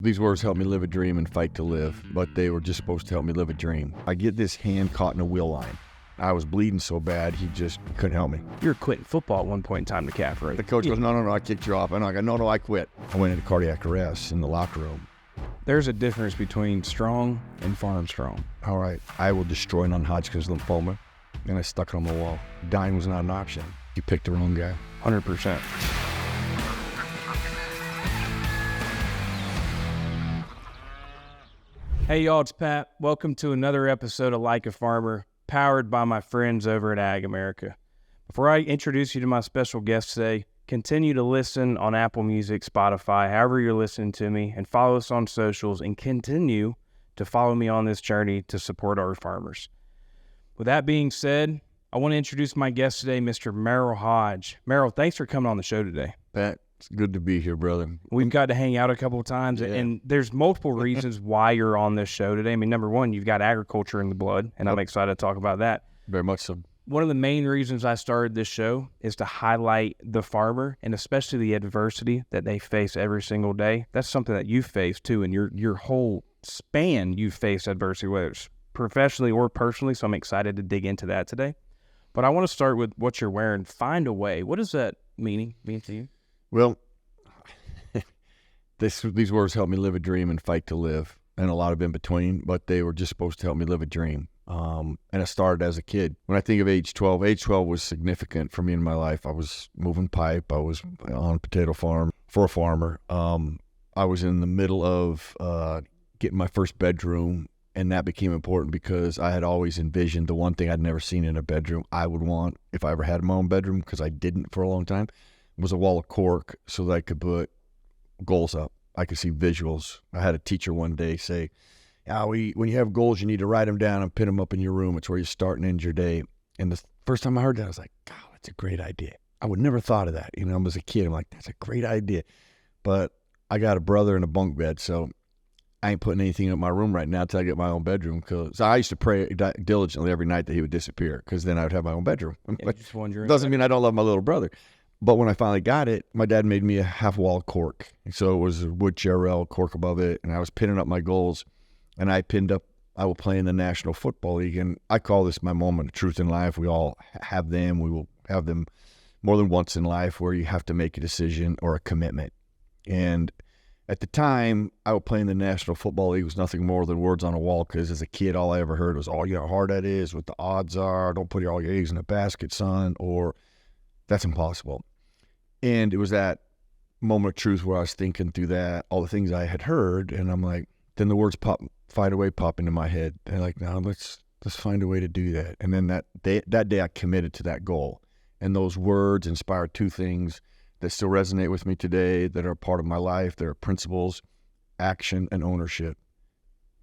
These words help me live a dream and fight to live, but they were just supposed to help me live a dream. I get this hand caught in a wheel line. I was bleeding so bad, he just couldn't help me. You were quitting football at one point in time to Cowher, right? The coach goes, no, I kicked you off. And I go, no, I quit. I went into cardiac arrest in the locker room. There's a difference between strong and farm strong. All right, I will destroy non-hodgkin's lymphoma. And I stuck it on the wall. Dying was not an option. You picked the wrong guy. 100%. Hey y'all, it's Pat. Welcome to another episode of Like a Farmer, powered by my friends over at Ag America. Before I introduce you to my special guest today, continue to listen on Apple Music, Spotify, however you're listening to me, and follow us on socials, and continue to follow me on this journey to support our farmers. With that being said, I want to introduce my guest today, Mr. Merril Hoge. Merril, thanks for coming on the show today. Pat, it's good to be here, brother. We've got to hang out a couple of times, and there's multiple reasons why you're on this show today. I mean, number one, you've got agriculture in the blood, and I'm excited to talk about that. Very much so. One of the main reasons I started this show is to highlight the farmer, and especially the adversity that they face every single day. That's something that you face too, and your whole span you face adversity, whether it's professionally or personally, so I'm excited to dig into that today. But I want to start with what you're wearing. Find a way. What does that mean to you? Well, these words help me live a dream and fight to live, and a lot of in between, but they were just supposed to help me live a dream. And it started as a kid. When I think of age 12 was significant for me in my life. I was moving pipe. I was on a potato farm for a farmer. I was in the middle of getting my first bedroom, and that became important because I had always envisioned the one thing I'd never seen in a bedroom I would want if I ever had my own bedroom, because I didn't for a long time, was a wall of cork so that I could put goals up. I could see visuals. I had a teacher one day say, when you have goals, you need to write them down and pin them up in your room. It's where you start and end your day. And the first time I heard that, I was like, God, that's a great idea. I would never thought of that. I was a kid. I'm like, that's a great idea. But I got a brother in a bunk bed, so I ain't putting anything in my room right now until I get my own bedroom. Because I used to pray diligently every night that he would disappear, because then I would have my own bedroom. Yeah, just wondering. Doesn't mean I don't love my little brother. But when I finally got it, my dad made me a half wall of cork. So it was a wood Jarrell cork above it, and I was pinning up my goals. And I will play in the National Football League, and I call this my moment of truth in life. We all have them. We will have them more than once in life, where you have to make a decision or a commitment. And at the time, I would play in the National Football League was nothing more than words on a wall, because as a kid, all I ever heard was, oh, you know how hard that is, what the odds are, don't put all your eggs in a basket, son, or that's impossible. And it was that moment of truth where I was thinking through that, all the things I had heard, and I'm like, then the words pop into my head. And like, now let's find a way to do that. And then that day I committed to that goal. And those words inspired two things that still resonate with me today, that are part of my life. They're principles, action, and ownership.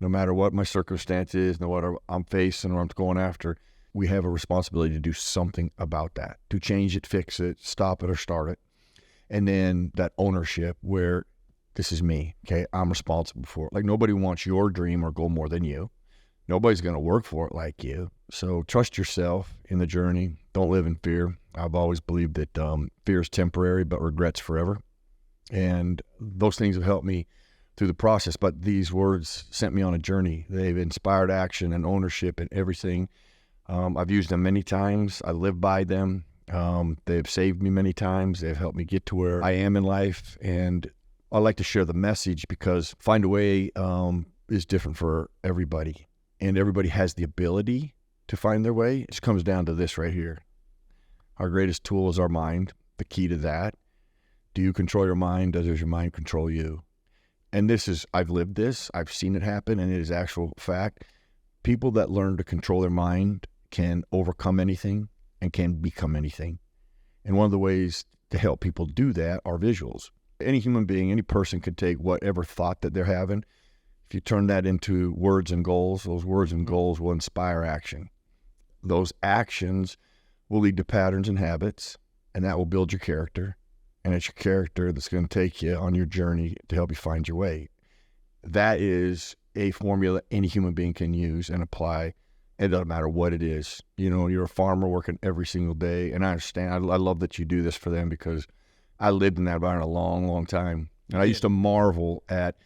No matter what my circumstance is, no matter what I'm facing or I'm going after, we have a responsibility to do something about that, to change it, fix it, stop it, or start it. And then that ownership, where this is me, okay? I'm responsible for it. Like, nobody wants your dream or goal more than you. Nobody's going to work for it like you. So trust yourself in the journey. Don't live in fear. I've always believed that fear is temporary, but regret's forever. And those things have helped me through the process. But these words sent me on a journey. They've inspired action and ownership and everything. I've used them many times. I live by them. They've saved me many times. They've helped me get to where I am in life. And I like to share the message, because find a way is different for everybody, and everybody has the ability to find their way. It just comes down to this right here. Our greatest tool is our mind. The key to that: do you control your mind? Does your mind control you? And I've lived this. I've seen it happen, and it is actual fact. People that learn to control their mind can overcome anything and can become anything. And one of the ways to help people do that are visuals. Any human being, any person could take whatever thought that they're having. If you turn that into words and goals, those words and goals will inspire action. Those actions will lead to patterns and habits, and that will build your character. And it's your character that's going to take you on your journey to help you find your way. That is a formula any human being can use and apply. It doesn't matter what it is. You're a farmer working every single day, and I understand. I love that you do this for them, because I lived in that environment a long, long time. And I used to marvel at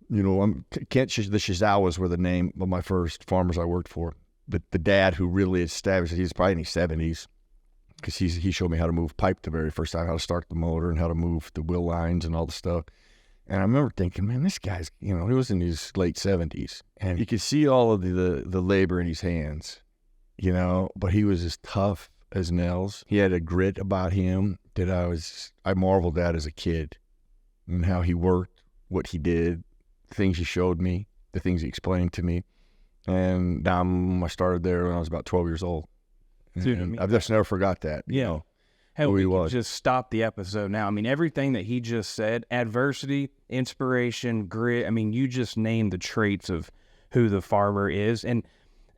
the Shizawas were the name of my first farmers I worked for. But the dad who really established it, he's probably in his 70s, because he showed me how to move pipe the very first time, how to start the motor and how to move the wheel lines and all the stuff. And I remember thinking, man, this guy's, he was in his late 70s, and you could see all of the labor in his hands, but he was as tough as nails. He had a grit about him that I marveled at as a kid, and how he worked, what he did, the things he showed me, the things he explained to me. And I started there when I was about 12 years old. Dude, I've just never forgot that. Hell, we could just stop the episode now. I mean, everything that he just said, adversity, inspiration, grit. I mean, you just named the traits of who the farmer is. And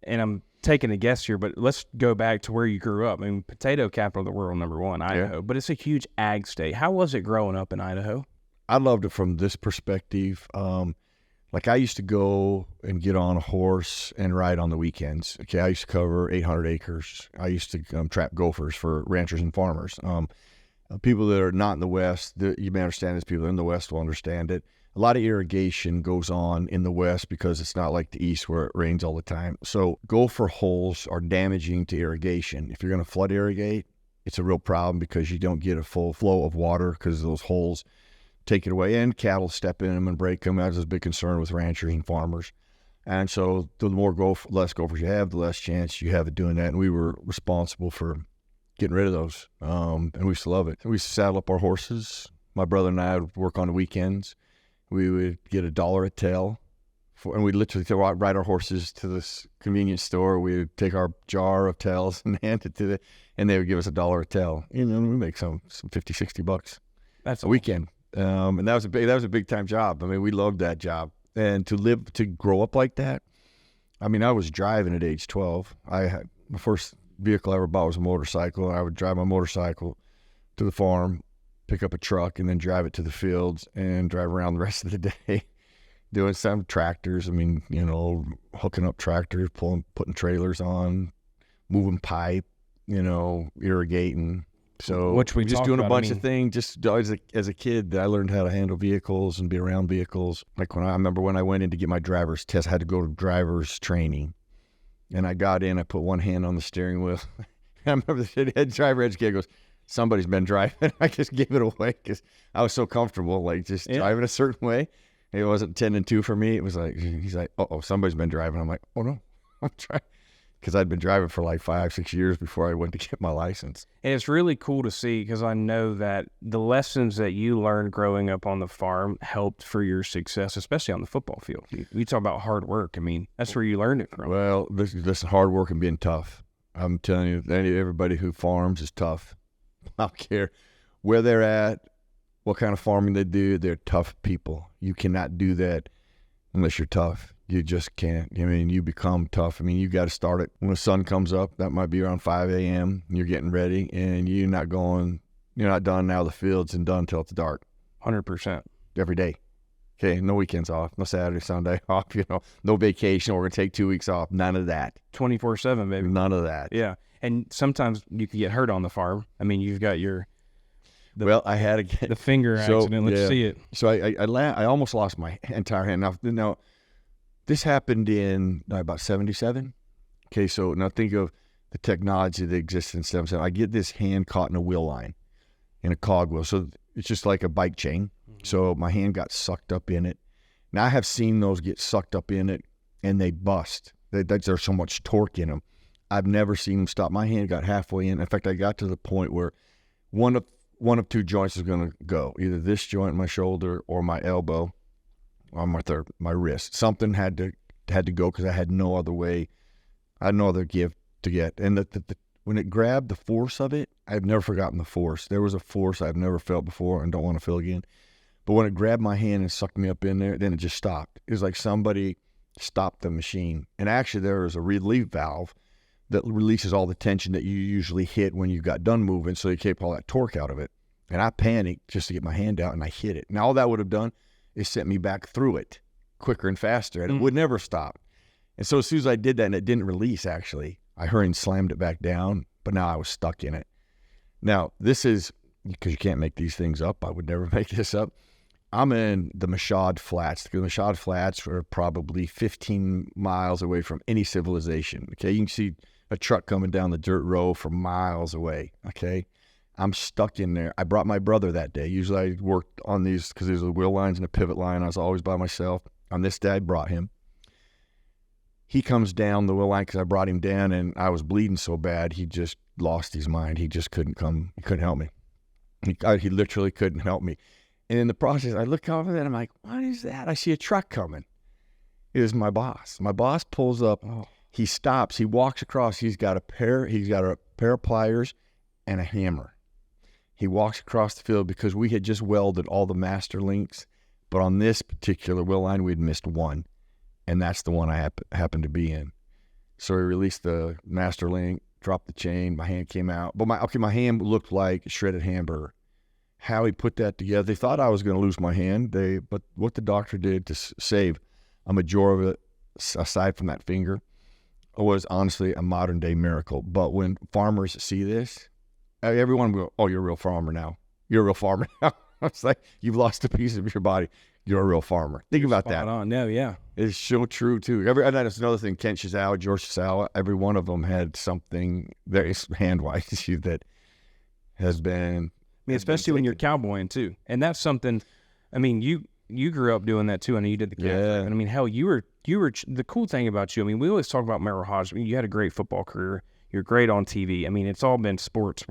I'm taking a guess here, but let's go back to where you grew up. I mean, potato capital of the world, #1, Idaho. Yeah. But it's a huge ag state. How was it growing up in Idaho? I loved it from this perspective. Like, I used to go and get on a horse and ride on the weekends. Okay, I used to cover 800 acres. I used to trap gophers for ranchers and farmers. People that are not in the West, you may understand this, people in the West will understand it. A lot of irrigation goes on in the West because it's not like the East where it rains all the time. So gopher holes are damaging to irrigation. If you're going to flood irrigate, it's a real problem because you don't get a full flow of water because those holes take it away, and cattle step in them and break them. That's a big concern with ranchers and farmers. And so the less gophers you have, the less chance you have of doing that. And we were responsible for getting rid of those. And we used to love it. We used to saddle up our horses. My brother and I would work on the weekends. We would get $1 a tail, and we'd literally ride our horses to this convenience store. We would take our jar of tails and hand it to and they would give us $1 a tail. We make some $50, $60. That's a weekend. And that was a big time job. I mean, we loved that job. And to grow up like that, I mean, I was driving at age 12. My first vehicle I ever bought was a motorcycle. I would drive my motorcycle to the farm, pick up a truck, and then drive it to the fields and drive around the rest of the day doing some tractors. I mean, hooking up tractors, putting trailers on, moving pipe, irrigating. So which we just doing a bunch of things. Just as a kid, I learned how to handle vehicles and be around vehicles. Like I remember when I went in to get my driver's test, I had to go to driver's training, and I got in. I put one hand on the steering wheel. I remember the head driver educator goes, "Somebody's been driving." I just gave it away because I was so comfortable, like just driving a certain way. It wasn't 10 and 2 for me. It was like he's like, "Oh, somebody's been driving." I'm like, "Oh no, I'm trying." Because I'd been driving for like 5-6 years before I went to get my license. And it's really cool to see, because I know that the lessons that you learned growing up on the farm helped for your success, especially on the football field. You talk about hard work. I mean, that's where you learned it from. Well, this hard work and being tough. I'm telling you, everybody who farms is tough. I don't care where they're at, what kind of farming they do. They're tough people. You cannot do that unless you're tough. You just can't. I mean, you become tough. I mean, you got to start it when the sun comes up. That might be around 5 a.m. You're getting ready, and you're not done now. The field's and done until it's dark. 100%. Every day. Okay, no weekends off, no Saturday, Sunday off, no vacation. We're going to take 2 weeks off. None of that. 24/7, baby. None of that. Yeah, and sometimes you can get hurt on the farm. I mean, you've got I had the finger accident. Let's see it. So I almost lost my entire hand. Now, this happened in about 77. Okay, so now think of the technology that existed in 77. I get this hand caught in a wheel line, in a cogwheel. So it's just like a bike chain. Mm-hmm. So my hand got sucked up in it. Now I have seen those get sucked up in it, and they bust. There's so much torque in them. I've never seen them stop. My hand got halfway in. In fact, I got to the point where one of two joints is going to go, either this joint, my shoulder, or my elbow. On my wrist. Something had to go because I had no other way. I had no other gift to get. And when it grabbed, the force of it, I've never forgotten the force. There was a force I've never felt before and don't want to feel again. But when it grabbed my hand and sucked me up in there, then it just stopped. It was like somebody stopped the machine. And actually there is a relief valve that releases all the tension that you usually hit when you got done moving, so you keep all that torque out of it. And I panicked just to get my hand out, and I hit it. Now all that would have done, it sent me back through it quicker and faster, and it would never stop. And so as soon as I did that and it didn't release, actually, I hurried and slammed it back down, but now I was stuck in it. Now, this is, because you can't make these things up. I would never make this up. I'm in the Mashad Flats. The Mashad Flats are probably 15 miles away from any civilization. Okay, you can see a truck coming down the dirt road from miles away. Okay, I'm stuck in there. I brought my brother that day. Usually I worked on these because there's a wheel lines and a pivot line. I was always by myself. On this day, I brought him. He comes down the wheel line because I brought him down, and I was bleeding so bad he just lost his mind. He just couldn't come. He couldn't help me. He literally couldn't help me. And in the process, I look over there and I'm like, what is that? I see a truck coming. It was my boss. My boss pulls up. Oh. He stops. He walks across. He's got a pair of pliers and a hammer. He walks across the field because we had just welded all the master links, but on this particular wheel line, we had missed one, and that's the one I happened to be in. So he released the master link, dropped the chain. My hand came out, but my hand looked like a shredded hamburger. How he put that together, they thought I was going to lose my hand. But what the doctor did to save a majority of it, aside from that finger, was honestly a modern day miracle. But when farmers see this, everyone will, oh, you're a real farmer now. You're a real farmer now. It's like, you've lost a piece of your body. You're a real farmer. Think about that. On. No, yeah. It's so true, too. And that's another thing. Kent Shizawa, George Shizawa, every one of them had something very hand-wise that has been... I mean, especially when you're cowboying too, and that's something. I mean, you grew up doing that too. I know you did the Cowher. Yeah. And I mean, hell, you were the cool thing about you. I mean, we always talk about Merril Hoge. I mean, you had a great football career. You're great on TV. I mean, it's all been sports.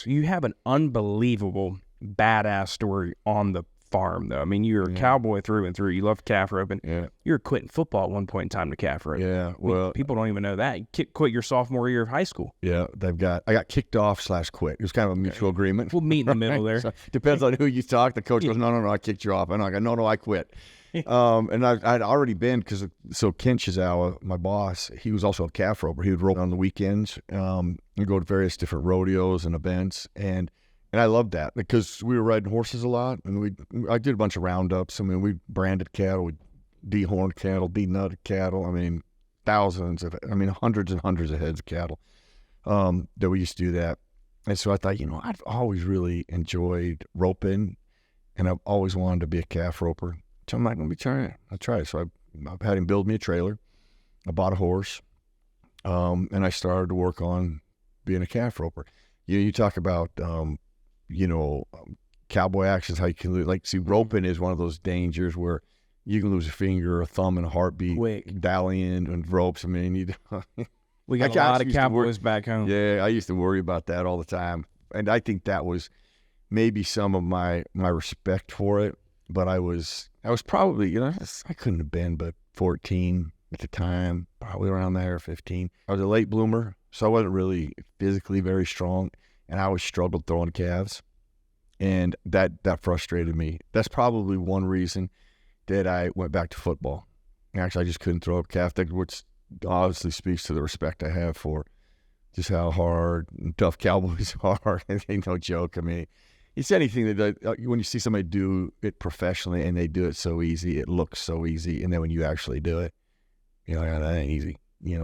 You have an unbelievable badass story on the farm, though. I mean, you're a cowboy through and through. You loved calf roping. Yeah. You were quitting football at one point in time to calf rope. Yeah. Well, I mean, people don't even know that. You quit your sophomore year of high school. Yeah. I got kicked off / quit. It was kind of a mutual agreement. We'll meet in the middle there. So, depends on who you talk. The coach goes, no, I kicked you off. And I go, no, I quit. And I'd already been, so Kent Shizawa, my boss, he was also a calf roper. He would rope on the weekends, and go to various different rodeos and events. And I loved that because we were riding horses a lot, and I did a bunch of roundups. I mean, we branded cattle, we dehorned cattle, denutted cattle. I mean, hundreds and hundreds of heads of cattle that we used to do that. And so I thought, I've always really enjoyed roping, and I've always wanted to be a calf roper. So I'm like, let me try it. I tried it. So I've had him build me a trailer. I bought a horse, and I started to work on being a calf roper. You talk about cowboy actions, how you can lose. Like, see, roping is one of those dangers where you can lose a finger, a thumb, and a heartbeat. Quick. Dallying and ropes. I mean, we got a lot of cowboys back home. Yeah, I used to worry about that all the time. And I think that was maybe some of my respect for it. But I was probably, I couldn't have been but 14 at the time, probably around there, 15. I was a late bloomer, so I wasn't really physically very strong. And I always struggled throwing calves, and that frustrated me. That's probably one reason that I went back to football. Actually, I just couldn't throw a calf, which obviously speaks to the respect I have for just how hard and tough cowboys are. It ain't no joke. I mean, it's anything that when you see somebody do it professionally and they do it so easy, it looks so easy, and then when you actually do it, that ain't easy.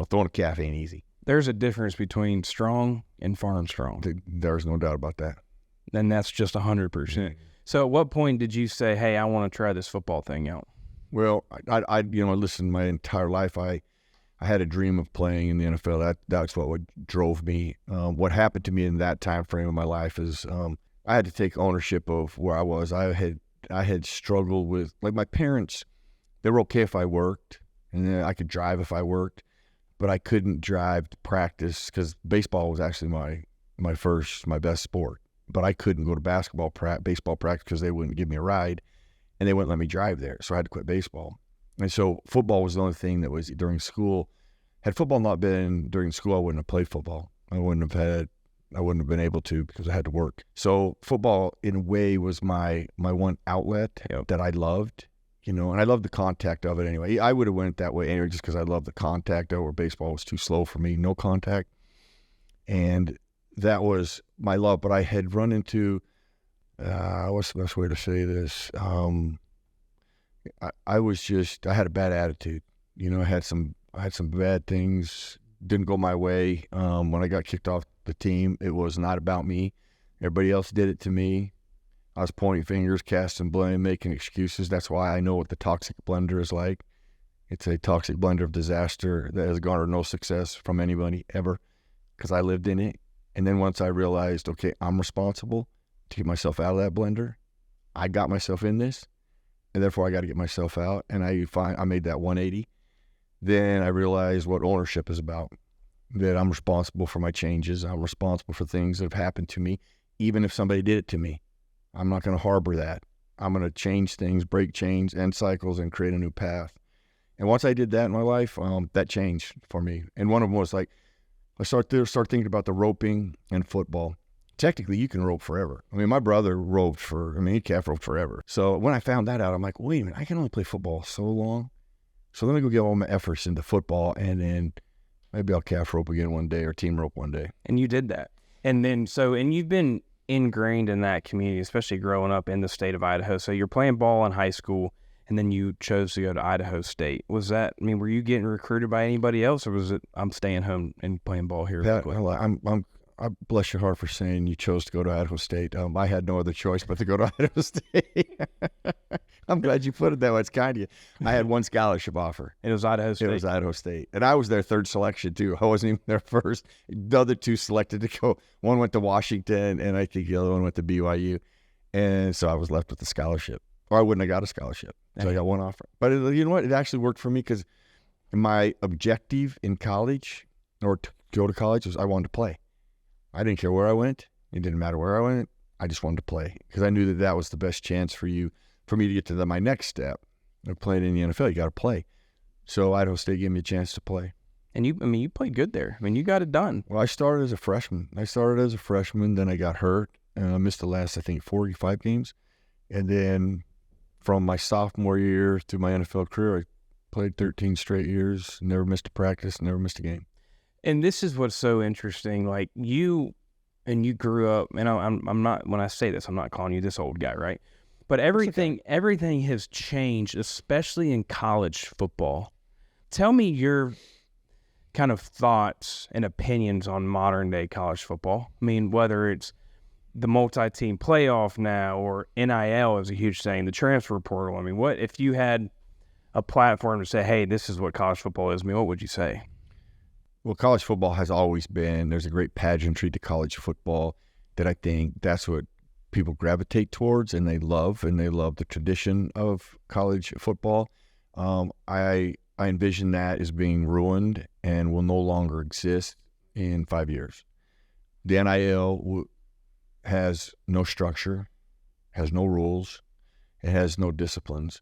Throwing a calf ain't easy. There's a difference between strong and farm strong. There's no doubt about that. And that's just 100%. So at what point did you say, hey, I want to try this football thing out? Well, I listened my entire life. I had a dream of playing in the NFL. That's what drove me. What happened to me in that time frame of my life is I had to take ownership of where I was. I had struggled with, like, my parents, they were okay if I worked, and then I could drive if I worked. But I couldn't drive to practice because baseball was actually my best sport. But I couldn't go to baseball practice because they wouldn't give me a ride, and they wouldn't let me drive there. So I had to quit baseball. And so football was the only thing that was during school. Had football not been during school, I wouldn't have played football. I wouldn't have been able to because I had to work. So football, in a way, was my one outlet that I loved. And I love the contact of it anyway. I would have went that way anyway just because I love the contact of it, where baseball was too slow for me, no contact. And that was my love. But I had run into, what's the best way to say this? I had a bad attitude. I had some bad things, didn't go my way. When I got kicked off the team, it was not about me. Everybody else did it to me. I was pointing fingers, casting blame, making excuses. That's why I know what the toxic blender is like. It's a toxic blender of disaster that has garnered no success from anybody ever, because I lived in it. And then once I realized, okay, I'm responsible to get myself out of that blender. I got myself in this, and therefore I got to get myself out. And I made that 180. Then I realized what ownership is about, that I'm responsible for my changes. I'm responsible for things that have happened to me, even if somebody did it to me. I'm not going to harbor that. I'm going to change things, break chains, end cycles, and create a new path. And once I did that in my life, that changed for me. And one of them was like, I start thinking about the roping and football. Technically, you can rope forever. I mean, my brother roped he calf roped forever. So when I found that out, I'm like, wait a minute, I can only play football so long. So let me go get all my efforts into football, and then maybe I'll calf rope again one day or team rope one day. And you did that. And then, and you've been ingrained in that community, especially growing up in the state of Idaho. So you're playing ball in high school, and then you chose to go to Idaho State. Were you getting recruited by anybody else, or was it, I'm staying home and playing ball here? I bless your heart for saying you chose to go to Idaho State. I had no other choice but to go to Idaho State. I'm glad you put it that way. It's kind of you. I had one scholarship offer. It was Idaho State. It was Idaho State. And I was their third selection, too. I wasn't even their first. The other two selected to go. One went to Washington, and I think the other one went to BYU. And so I was left with the scholarship. Or I wouldn't have got a scholarship. So I got one offer. But you know what? It actually worked for me, because my objective in college, or to go to college, was I wanted to play. I didn't care where I went. It didn't matter where I went. I just wanted to play, because I knew that was the best chance for me to get to my next step of playing in the NFL. You got to play. So Idaho State gave me a chance to play. And you played good there. I mean, you got it done. Well, I started as a freshman. Then I got hurt, and I missed the last, 45 games. And then from my sophomore year to my NFL career, I played 13 straight years, never missed a practice, never missed a game. And this is what's so interesting. Like you grew up, and I'm not, when I say this, I'm not calling you this old guy, right? But everything has changed, especially in college football. Tell me your kind of thoughts and opinions on modern day college football. I mean, whether it's the multi-team playoff now, or NIL is a huge thing, the transfer portal. I mean, what if you had a platform to say, hey, this is what college football is? I mean, what would you say? Well, college football has always been, there's a great pageantry to college football that I think that's what people gravitate towards, and they love the tradition of college football. I envision that as being ruined and will no longer exist in 5 years. The NIL has no structure, has no rules, it has no disciplines.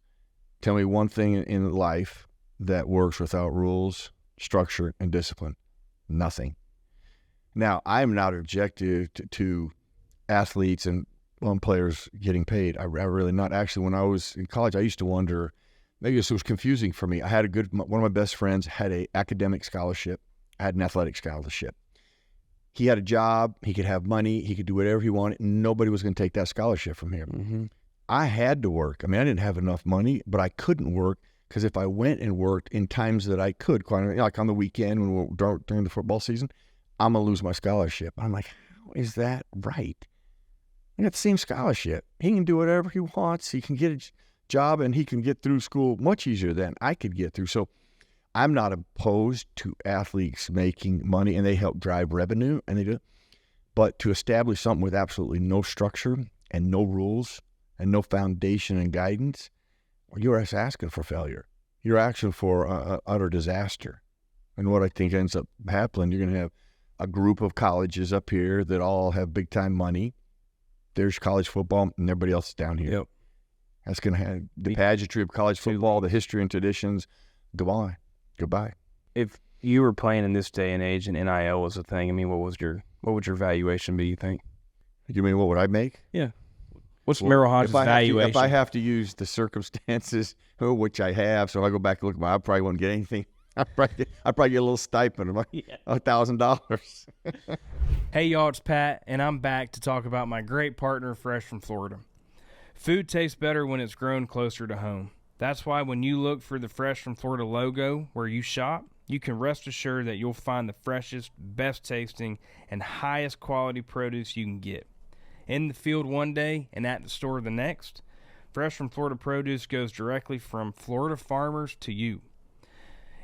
Tell me one thing in life that works without rules, structure, and discipline. Nothing. Now, I'm not objective to athletes and players getting paid. I really not. Actually, when I was in college, I used to wonder, maybe this was confusing for me. I had one of my best friends had an academic scholarship. I had an athletic scholarship. He had a job. He could have money. He could do whatever he wanted. Nobody was going to take that scholarship from him. Mm-hmm. I had to work. I mean, I didn't have enough money, but I couldn't work, because if I went and worked in times that I could, like on the weekend during the football season, I'm going to lose my scholarship. I'm like, how is that right? I got the same scholarship. He can do whatever he wants. He can get a job, and he can get through school much easier than I could get through. So I'm not opposed to athletes making money, and they help drive revenue, and they do. But to establish something with absolutely no structure and no rules and no foundation and guidance, you're asking for failure. You're asking for utter disaster. And what I think ends up happening, you're going to have a group of colleges up here that all have big-time money. There's college football, and everybody else is down here. Yep. That's going to have the pageantry of college football, the history and traditions. Goodbye. If you were playing in this day and age and NIL was a thing, I mean, what would your valuation be, you think? You mean what would I make? Yeah. What's Merril Hoge's valuation? If I have to use the circumstances, which I have, so if I go back and look at I probably wouldn't get anything. I'd probably get a little stipend of $1,000. Hey, y'all, it's Pat, and I'm back to talk about my great partner, Fresh from Florida. Food tastes better when it's grown closer to home. That's why when you look for the Fresh from Florida logo where you shop, you can rest assured that you'll find the freshest, best tasting, and highest quality produce you can get. in the field one day and at the store the next, Fresh from Florida produce goes directly from Florida farmers to you.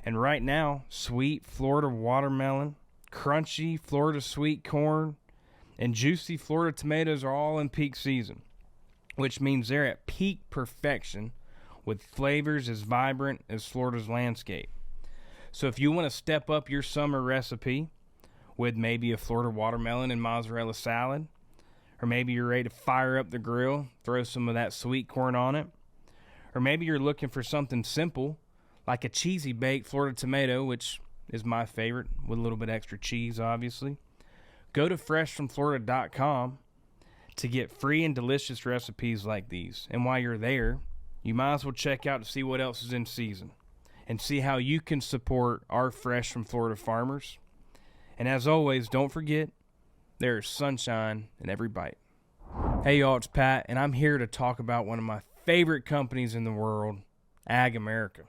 And right now, sweet Florida watermelon, crunchy Florida sweet corn, and juicy Florida tomatoes are all in peak season, which means they're at peak perfection with flavors as vibrant as Florida's landscape. So if you want to step up your summer recipe with maybe a Florida watermelon and mozzarella salad, or maybe you're ready to fire up the grill, throw some of that sweet corn on it, or maybe you're looking for something simple like a cheesy baked Florida tomato, which is my favorite, with a little bit extra cheese, obviously. Go to freshfromflorida.com to get free and delicious recipes like these. And while you're there, you might as well check out to see what else is in season and see how you can support our Fresh from Florida farmers. And as always, don't forget, there is sunshine in every bite. Hey y'all, it's Pat, and I'm here to talk about one of my favorite companies in the world, Ag America.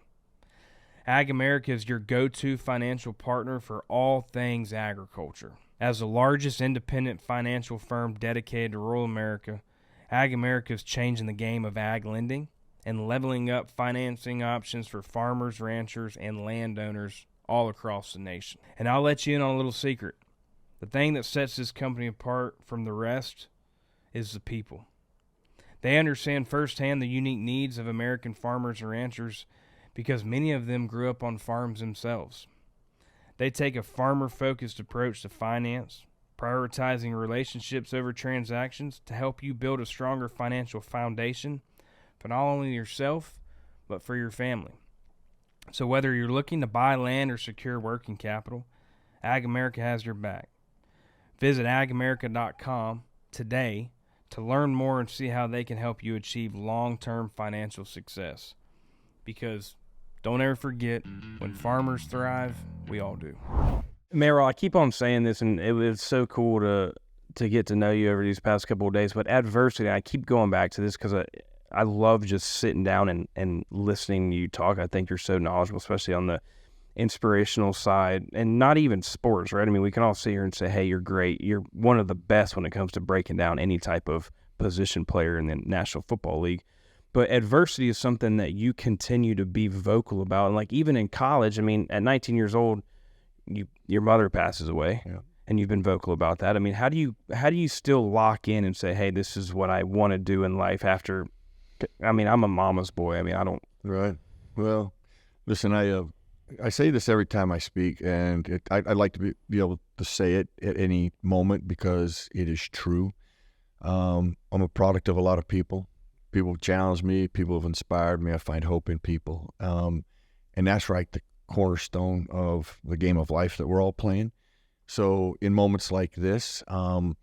Ag America is your go-to financial partner for all things agriculture. As the largest independent financial firm dedicated to rural America, Ag America is changing the game of ag lending and leveling up financing options for farmers, ranchers, and landowners all across the nation. And I'll let you in on a little secret. The thing that sets this company apart from the rest is the people. They understand firsthand the unique needs of American farmers and ranchers because many of them grew up on farms themselves. They take a farmer-focused approach to finance, prioritizing relationships over transactions to help you build a stronger financial foundation for not only yourself, but for your family. So whether you're looking to buy land or secure working capital, Ag America has your back. Visit agamerica.com today to learn more and see how they can help you achieve long-term financial success. Because don't ever forget, when farmers thrive, we all do. Merril, I keep on saying this, and it was so cool to get to know you over these past couple of days. But adversity, I keep going back to this because I love just sitting down and listening to you talk. I think you're so knowledgeable, especially on the inspirational side, and not even sports, right? I mean, we can all sit here and say, hey, you're great. You're one of the best when it comes to breaking down any type of position player in the National Football League. But adversity is something that you continue to be vocal about. And like even in college, I mean, at 19 years old, your mother passes away, and you've been vocal about that. I mean, how do you still lock in and say, hey, this is what I want to do in life after? I mean, I'm a mama's boy. I mean, I don't. Right. Well, listen, I say this every time I speak, and I'd like to be able to say it at any moment because it is true. I'm a product of a lot of people. People have challenged me. People have inspired me. I find hope in people. And that's right, the cornerstone of the game of life that we're all playing. So in moments like this, I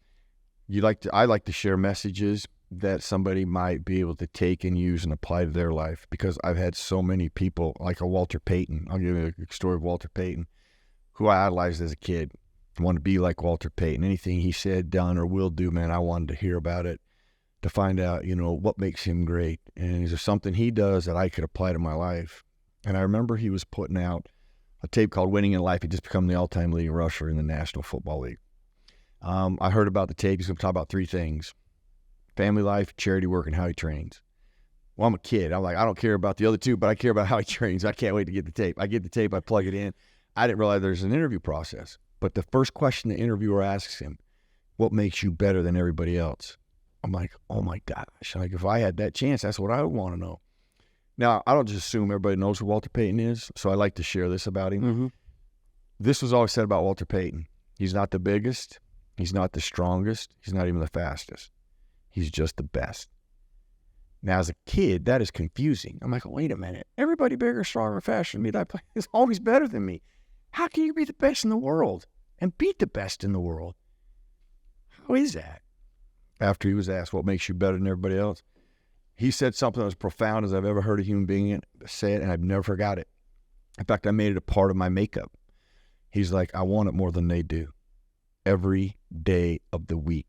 like to share messages that somebody might be able to take and use and apply to their life, because I've had so many people, like a Walter Payton. I'll give you a story of Walter Payton, who I idolized as a kid. I wanted to be like Walter Payton. Anything he said, done, or will do, man, I wanted to hear about it, to find out, what makes him great. And is there something he does that I could apply to my life? And I remember he was putting out a tape called Winning in Life. He just become the all-time leading rusher in the National Football League. I heard about the tape. He's going to talk about three things: family life, charity work, and how he trains. Well, I'm a kid. I'm like, I don't care about the other two, but I care about how he trains. I can't wait to get the tape. I get the tape. I plug it in. I didn't realize there's an interview process. But the first question the interviewer asks him, what makes you better than everybody else? I'm like, oh my gosh. Like, if I had that chance, that's what I would want to know. Now, I don't just assume everybody knows who Walter Payton is, so I like to share this about him. Mm-hmm. This was always said about Walter Payton. He's not the biggest. He's not the strongest. He's not even the fastest. He's just the best. Now, as a kid, that is confusing. I'm like, wait a minute. Everybody bigger, stronger, faster than me that is always better than me. How can you be the best in the world and beat the best in the world? How is that? After he was asked, what makes you better than everybody else, he said something as profound as I've ever heard a human being say it, and I've never forgot it. In fact, I made it a part of my makeup. He's like, I want it more than they do. Every day of the week.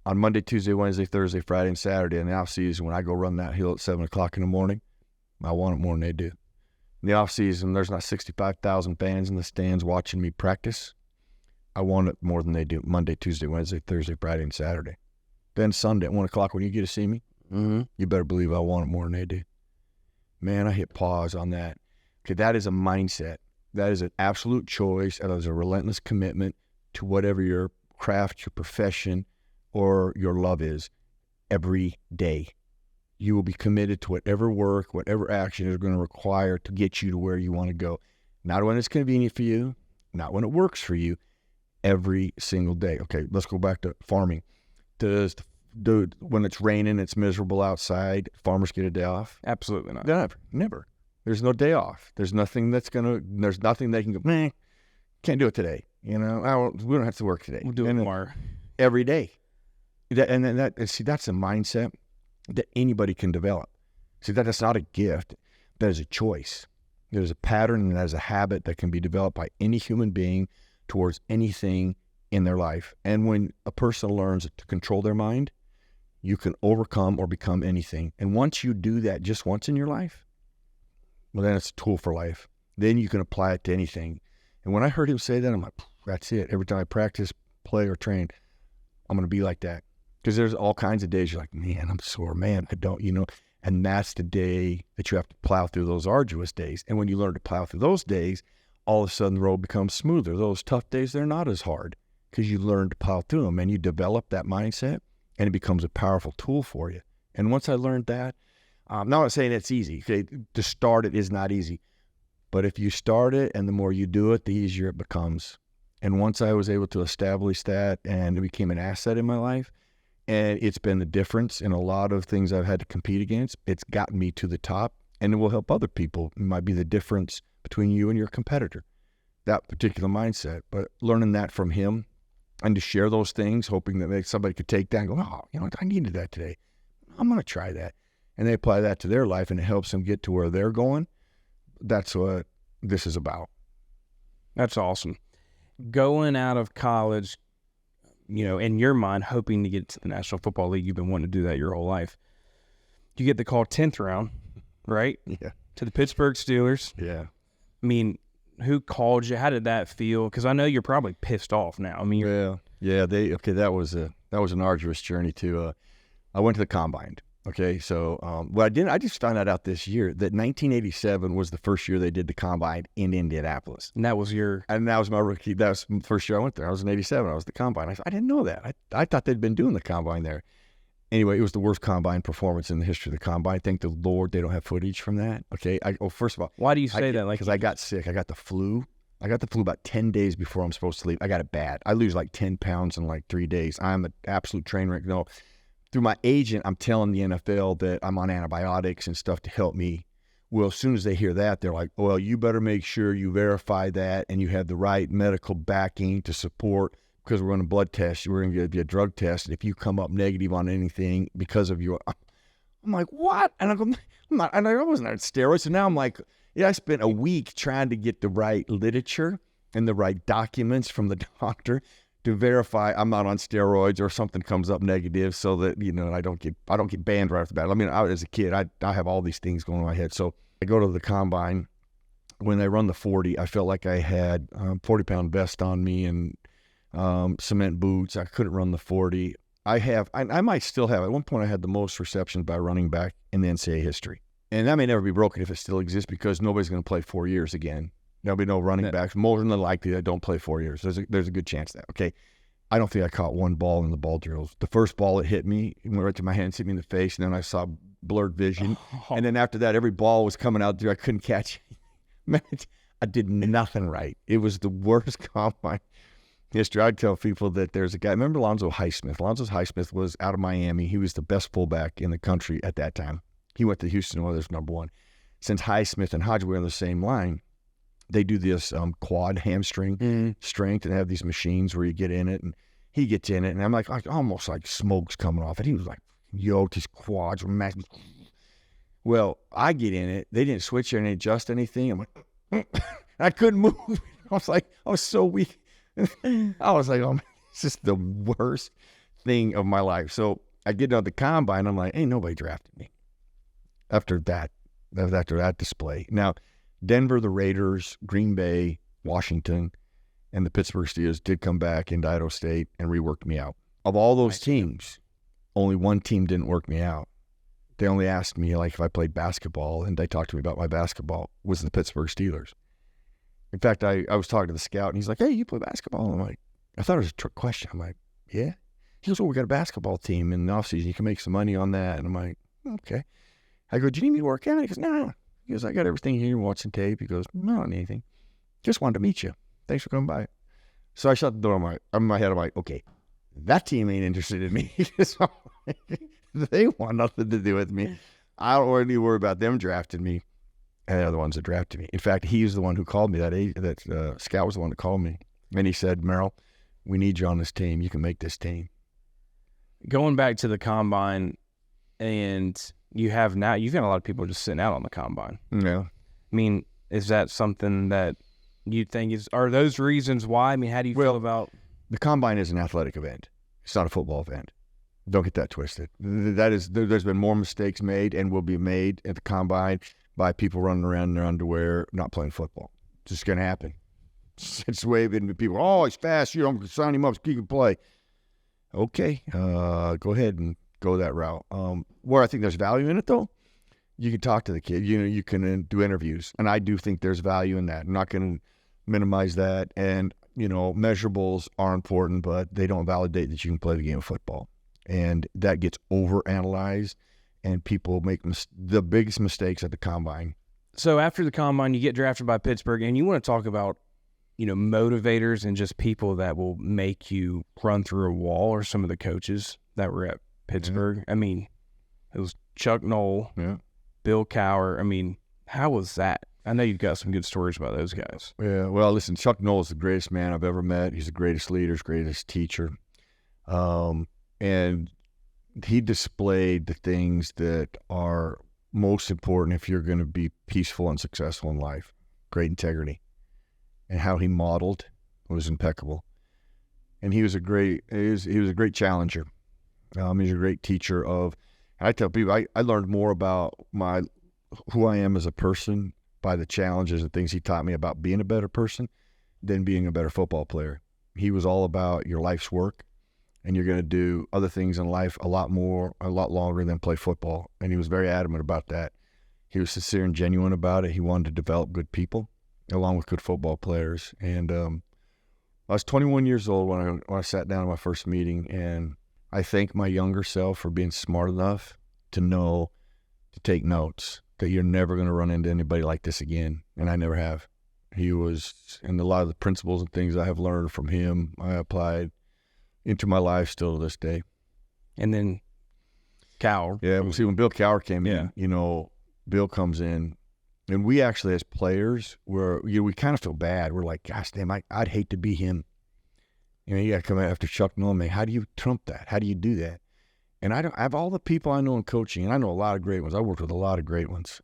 On Monday, Tuesday, Wednesday, Thursday, Friday, and Saturday in the off season, when I go run that hill at 7 o'clock in the morning, I want it more than they do. In the off season, there's not 65,000 fans in the stands watching me practice. I want it more than they do Monday, Tuesday, Wednesday, Thursday, Friday, and Saturday. Then Sunday at 1 o'clock when you get to see me, you better believe I want it more than they do. Man, I hit pause on that. Okay, that is a mindset. That is an absolute choice. That is a relentless commitment to whatever your craft, your profession, or your love is every day. You will be committed to whatever work, whatever action is going to require to get you to where you want to go. Not when it's convenient for you, not when it works for you, every single day. Okay, let's go back to farming. When it's raining, it's miserable outside, farmers get a day off? Absolutely not. Never. There's no day off. There's nothing they can go, man, can't do it today. We don't have to work today. We'll do it tomorrow. Every day. That's a mindset that anybody can develop. See, that's not a gift. That is a choice. There's a pattern and that is a habit that can be developed by any human being towards anything in their life. And when a person learns to control their mind, you can overcome or become anything. And once you do that just once in your life, well, then it's a tool for life. Then you can apply it to anything. And when I heard him say that, I'm like, that's it. Every time I practice, play, or train, I'm going to be like that. Because there's all kinds of days you're like, man, I'm sore. Man, I don't, And that's the day that you have to plow through those arduous days. And when you learn to plow through those days, all of a sudden the road becomes smoother. Those tough days, they're not as hard because you learn to plow through them and you develop that mindset and it becomes a powerful tool for you. And once I learned that, I'm not saying it's easy. Okay? To start it is not easy. But if you start it and the more you do it, the easier it becomes. And once I was able to establish that and it became an asset in my life, and it's been the difference in a lot of things I've had to compete against. It's gotten me to the top, and it will help other people. It might be the difference between you and your competitor, that particular mindset. But learning that from him and to share those things, hoping that maybe somebody could take that and go, oh, I needed that today. I'm going to try that. And they apply that to their life, and it helps them get to where they're going. That's what this is about. That's awesome. Going out of college, in your mind, hoping to get to the National Football League, you've been wanting to do that your whole life. You get the call 10th round, right? Yeah. To the Pittsburgh Steelers. Yeah. I mean, who called you? How did that feel? Because I know you're probably pissed off now. I mean, that was an arduous journey too. I went to the combine. Okay, so I just found out this year that 1987 was the first year they did the combine in Indianapolis. And that was my rookie. That was the first year I went there. I was in 87. I was at the combine. I didn't know that. I thought they'd been doing the combine there. Anyway, it was the worst combine performance in the history of the combine. Thank the Lord they don't have footage from that. Okay, first of all, why do you say that? Because I got sick. I got the flu. I got the flu about 10 days before I'm supposed to leave. I got it bad. I lose like 10 pounds in like 3 days. I'm an absolute train wreck. No. Through my agent, I'm telling the NFL that I'm on antibiotics and stuff to help me. Well, as soon as they hear that, they're like, well, you better make sure you verify that and you have the right medical backing to support, because we're running blood tests. We're going to give you a drug test. And if you come up negative on anything because of your, I'm like, what? And I go, I wasn't on steroids. So now I'm like, I spent a week trying to get the right literature and the right documents from the doctor to verify I'm not on steroids or something comes up negative, so that I don't get banned right off the bat. I mean, as a kid, I have all these things going on in my head. So I go to the combine. When they run the 40, I felt like I had 40-pound vest on me and cement boots. I couldn't run the 40. I might still have. At one point, I had the most receptions by running back in the NCAA history, and that may never be broken if it still exists, because nobody's going to play 4 years again. There'll be no running backs. More than likely, that don't play 4 years. There's a good chance of that. Okay, I don't think I caught one ball in the ball drills. The first ball, it hit me, it went right to my hands, hit me in the face, and then I saw blurred vision. And then after that, every ball was coming out there. I couldn't catch it. Man, I did nothing right. It was the worst combine history. I'd tell people that there's a guy. Remember Alonzo Highsmith? Alonzo Highsmith was out of Miami. He was the best fullback in the country at that time. He went to Houston Oilers, #1. Since Highsmith and Hoge were on the same line, they do this quad hamstring strength, and they have these machines where you get in it, and he gets in it, and I'm like almost like smoke's coming off it. He was like yoked, his quads were massive. Well, I get in it. They didn't switch and adjust anything. I'm like, I couldn't move. I was so weak. I was like, oh man, this is the worst thing of my life. So I get out the combine. I'm like, ain't nobody drafted me after that display. Now, Denver, the Raiders, Green Bay, Washington, and the Pittsburgh Steelers did come back into Idaho State and reworked me out. Of all those teams, only one team didn't work me out. They only asked me like if I played basketball, and they talked to me about my basketball, was the Pittsburgh Steelers. In fact, I was talking to the scout, and he's like, hey, you play basketball? I'm like, I thought it was a trick question. I'm like, yeah. He goes, well, we got a basketball team in the offseason. You can make some money on that. And I'm like, okay. I go, do you need me to work out? He goes, no. He goes, I got everything here, watching tape. He goes, no, not anything. Just wanted to meet you. Thanks for coming by. So I shut the door. In my head, I'm like, okay, that team ain't interested in me. So, they want nothing to do with me. I don't really worry about them drafting me. And they're the ones that drafted me. In fact, he was the one who called me. That scout was the one that called me. And he said, Merril, we need you on this team. You can make this team. Going back to the combine, and you've got a lot of people just sitting out on the combine. Yeah. I mean, is that something that you think are those reasons why? I mean, how do you feel about? The combine is an athletic event. It's not a football event. Don't get that twisted. There's been more mistakes made and will be made at the combine by people running around in their underwear, not playing football. It's just going to happen. It's waving people. Oh, he's fast. I'm going to sign him up so he can play. Okay, go ahead and go that route. Where I think there's value in it, though, you can talk to the kid. You can do interviews, and I do think there's value in that. I'm not going to minimize that. And measurables are important, but they don't validate that you can play the game of football. And that gets overanalyzed, and people make the biggest mistakes at the combine. So after the combine, you get drafted by Pittsburgh, and you want to talk about motivators and just people that will make you run through a wall, or some of the coaches that were at Pittsburgh. Yeah. I mean, it was Chuck Noll, Bill Cowher. I mean, how was that? I know you've got some good stories about those guys. Yeah, well, listen, Chuck Noll is the greatest man I've ever met. He's the greatest leader, greatest teacher. And he displayed the things that are most important if you're going to be peaceful and successful in life. Great integrity. And how he modeled was impeccable. And he was a great challenger. He's a great teacher and I tell people, I learned more about who I am as a person by the challenges and things he taught me about being a better person than being a better football player. He was all about your life's work, and you're going to do other things in life a lot longer than play football. And he was very adamant about that. He was sincere and genuine about it. He wanted to develop good people along with good football players. And I was 21 years old when I sat down in my first meeting, and I thank my younger self for being smart enough to know to take notes, that you're never going to run into anybody like this again. And I never have. He was, and a lot of the principles and things I have learned from him, I applied into my life still to this day. And then Cowher. Yeah, well, see, when Bill Cowher came in, Bill comes in, and we actually, as players, we kind of feel bad. We're like, gosh, damn, I'd hate to be him. You got to come after Chuck Noll. Man, how do you trump that? How do you do that? And I have all the people I know in coaching, and I know a lot of great ones. I worked with a lot of great ones,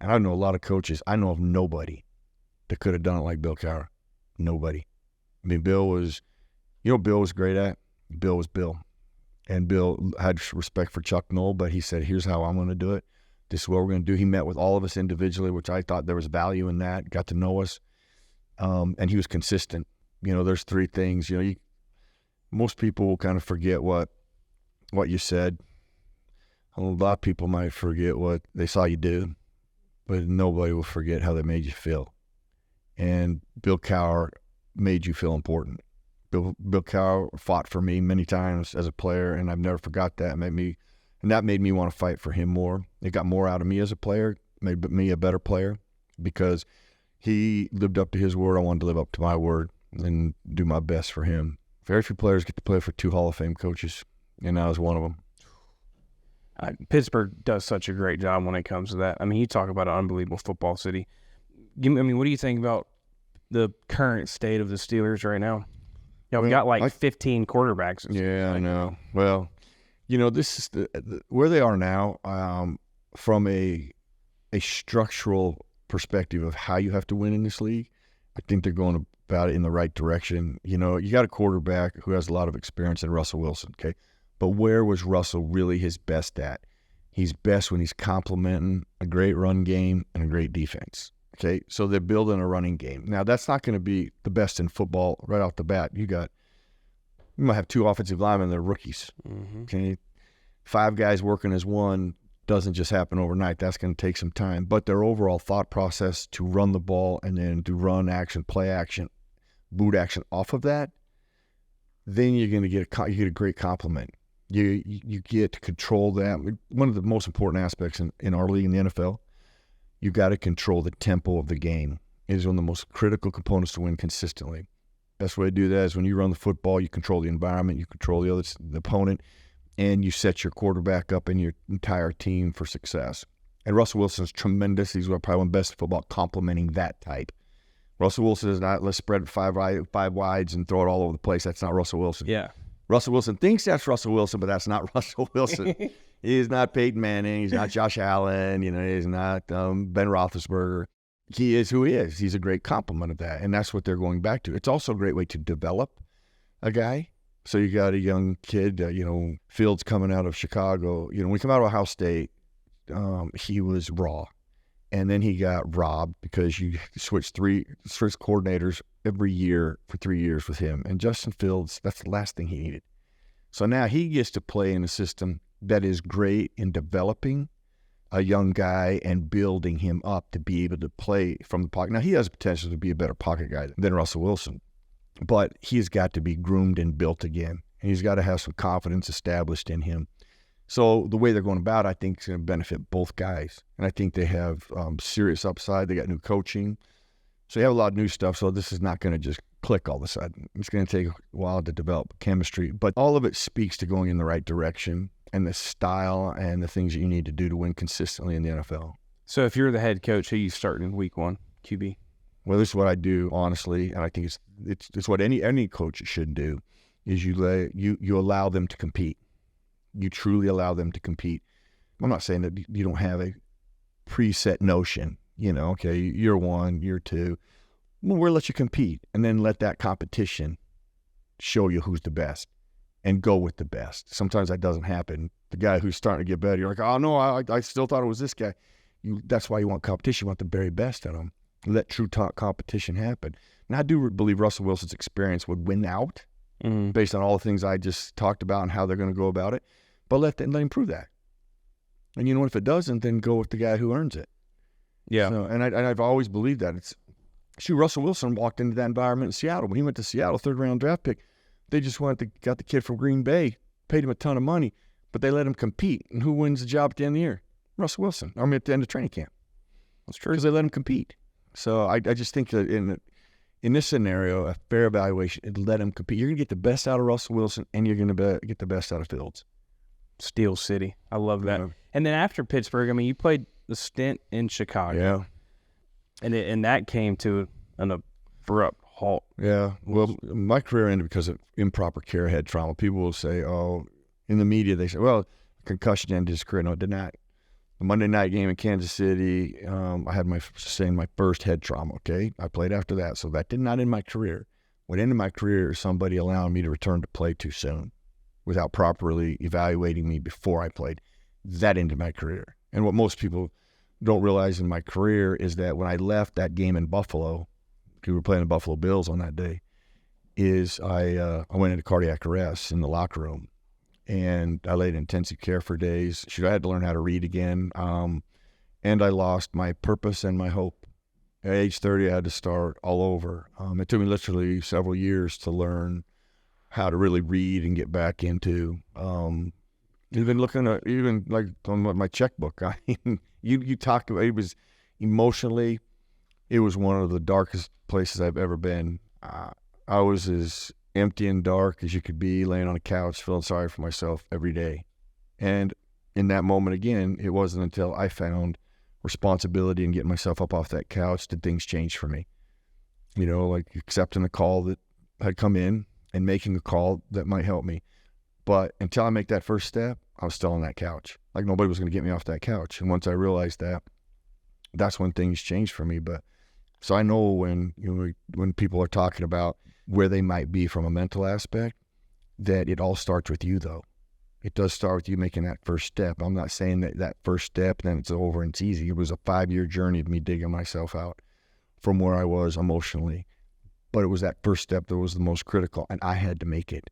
and I know a lot of coaches. I know of nobody that could have done it like Bill Cowher. Nobody. I mean, Bill was great at? Bill was Bill. And Bill had respect for Chuck Noll, but he said, here's how I'm going to do it. This is what we're going to do. He met with all of us individually, which I thought there was value in that, got to know us. And he was consistent. There's three things. Most people will kind of forget what you said. A lot of people might forget what they saw you do, but nobody will forget how they made you feel. And Bill Cowher made you feel important. Bill Cowher fought for me many times as a player, and I've never forgot that. That made me want to fight for him more. It got more out of me as a player, made me a better player, because he lived up to his word. I wanted to live up to my word and do my best for him. Very few players get to play for two Hall of Fame coaches, and I was one of them. Pittsburgh does such a great job when it comes to that. I mean, you talk about an unbelievable football city. What do you think about the current state of the Steelers right now? We got 15 quarterbacks. Yeah, I know. Well, this is where they are now from a structural perspective of how you have to win in this league. I think they're going about it in the right direction. You got a quarterback who has a lot of experience in Russell Wilson, okay? But where was Russell really his best at? He's best when he's complementing a great run game and a great defense, okay? So they're building a running game. Now, that's not going to be the best in football right off the bat. You might have two offensive linemen, they're rookies, okay? 5 guys working as one doesn't just happen overnight. That's going to take some time. But their overall thought process to run the ball and then to run action, play action, boot action off of that, then you're going to get a great compliment. You get to control that. One of the most important aspects in our league in the NFL, you got to control the tempo of the game. It is one of the most critical components to win consistently. Best way to do that is when you run the football, you control the environment, you control the opponent, and you set your quarterback up and your entire team for success. And Russell Wilson is tremendous. He's probably one of the best at football, complementing that type. Russell Wilson is not, let's spread five wides and throw it all over the place. That's not Russell Wilson. Yeah. Russell Wilson thinks that's Russell Wilson, but that's not Russell Wilson. He's not Peyton Manning. He's not Josh Allen. He's not Ben Roethlisberger. He is who he is. He's a great complement of that, and that's what they're going back to. It's also a great way to develop a guy. So you got a young kid, Fields coming out of Chicago. When he came out of Ohio State, he was raw. And then he got robbed because you switch coordinators every year for 3 years with him. And Justin Fields, that's the last thing he needed. So now he gets to play in a system that is great in developing a young guy and building him up to be able to play from the pocket. Now, he has potential to be a better pocket guy than Russell Wilson, but he's got to be groomed and built again. And he's got to have some confidence established in him. So the way they're going about it, I think, is going to benefit both guys. And I think they have serious upside. They got new coaching. So you have a lot of new stuff. So this is not going to just click all of a sudden. It's going to take a while to develop chemistry. But all of it speaks to going in the right direction and the style and the things that you need to do to win consistently in the NFL. So if you're the head coach, who you starting in week 1, QB? Well, this is what I do, honestly. And I think it's what any coach should do, is you allow them to compete. You truly allow them to compete. I'm not saying that you don't have a preset notion, okay, year 1, year 2. Well, we'll let you compete and then let that competition show you who's the best and go with the best. Sometimes that doesn't happen. The guy who's starting to get better, you're like, oh, no, I still thought it was this guy. That's why you want competition. You want the very best of them. Let true competition happen. And I do believe Russell Wilson's experience would win out based on all the things I just talked about and how they're going to go about it. But let him prove that. And if it doesn't, then go with the guy who earns it. Yeah. So, and I've always believed that. Russell Wilson walked into that environment in Seattle. When he went to Seattle, 3rd-round draft pick, they just got the kid from Green Bay, paid him a ton of money, but they let him compete. And who wins the job at the end of the year? Russell Wilson. At the end of training camp. That's true. Because they let him compete. So I just think that in this scenario, a fair evaluation, let him compete. You're going to get the best out of Russell Wilson, and you're going to get the best out of Fields. Steel City. I love that. Yeah. And then after Pittsburgh, you played the stint in Chicago. Yeah. And that came to an abrupt halt. Yeah. Well, my career ended because of improper care, head trauma. People will say, in the media, they say, well, concussion ended his career. No, it did not. The Monday night game in Kansas City, I had my first head trauma, okay? I played after that, so that did not end my career. What ended my career is somebody allowing me to return to play too soon without properly evaluating me before I played. That ended my career. And what most people don't realize in my career is that when I left that game in Buffalo, we were playing the Buffalo Bills on that day, is I went into cardiac arrest in the locker room. And I laid in intensive care for days. I had to learn how to read again. And I lost my purpose and my hope. At age 30, I had to start all over. It took me literally several years to learn how to really read and get back into. Even looking at, like on my checkbook, you talked about, it was emotionally, it was one of the darkest places I've ever been. I was as empty and dark as you could be, laying on a couch, feeling sorry for myself every day. And in that moment, again, it wasn't until I found responsibility and getting myself up off that couch did things change for me. Like accepting a call that had come in and making a call that might help me. But until I make that first step, I was still on that couch. Like nobody was going to get me off that couch. And once I realized that, that's when things changed for me. But so I know when people are talking about where they might be from a mental aspect, that it all starts with you, though. It does start with you making that first step. I'm not saying that first step, then it's over and it's easy. It was a 5-year journey of me digging myself out from where I was emotionally. But it was that first step that was the most critical, and I had to make it.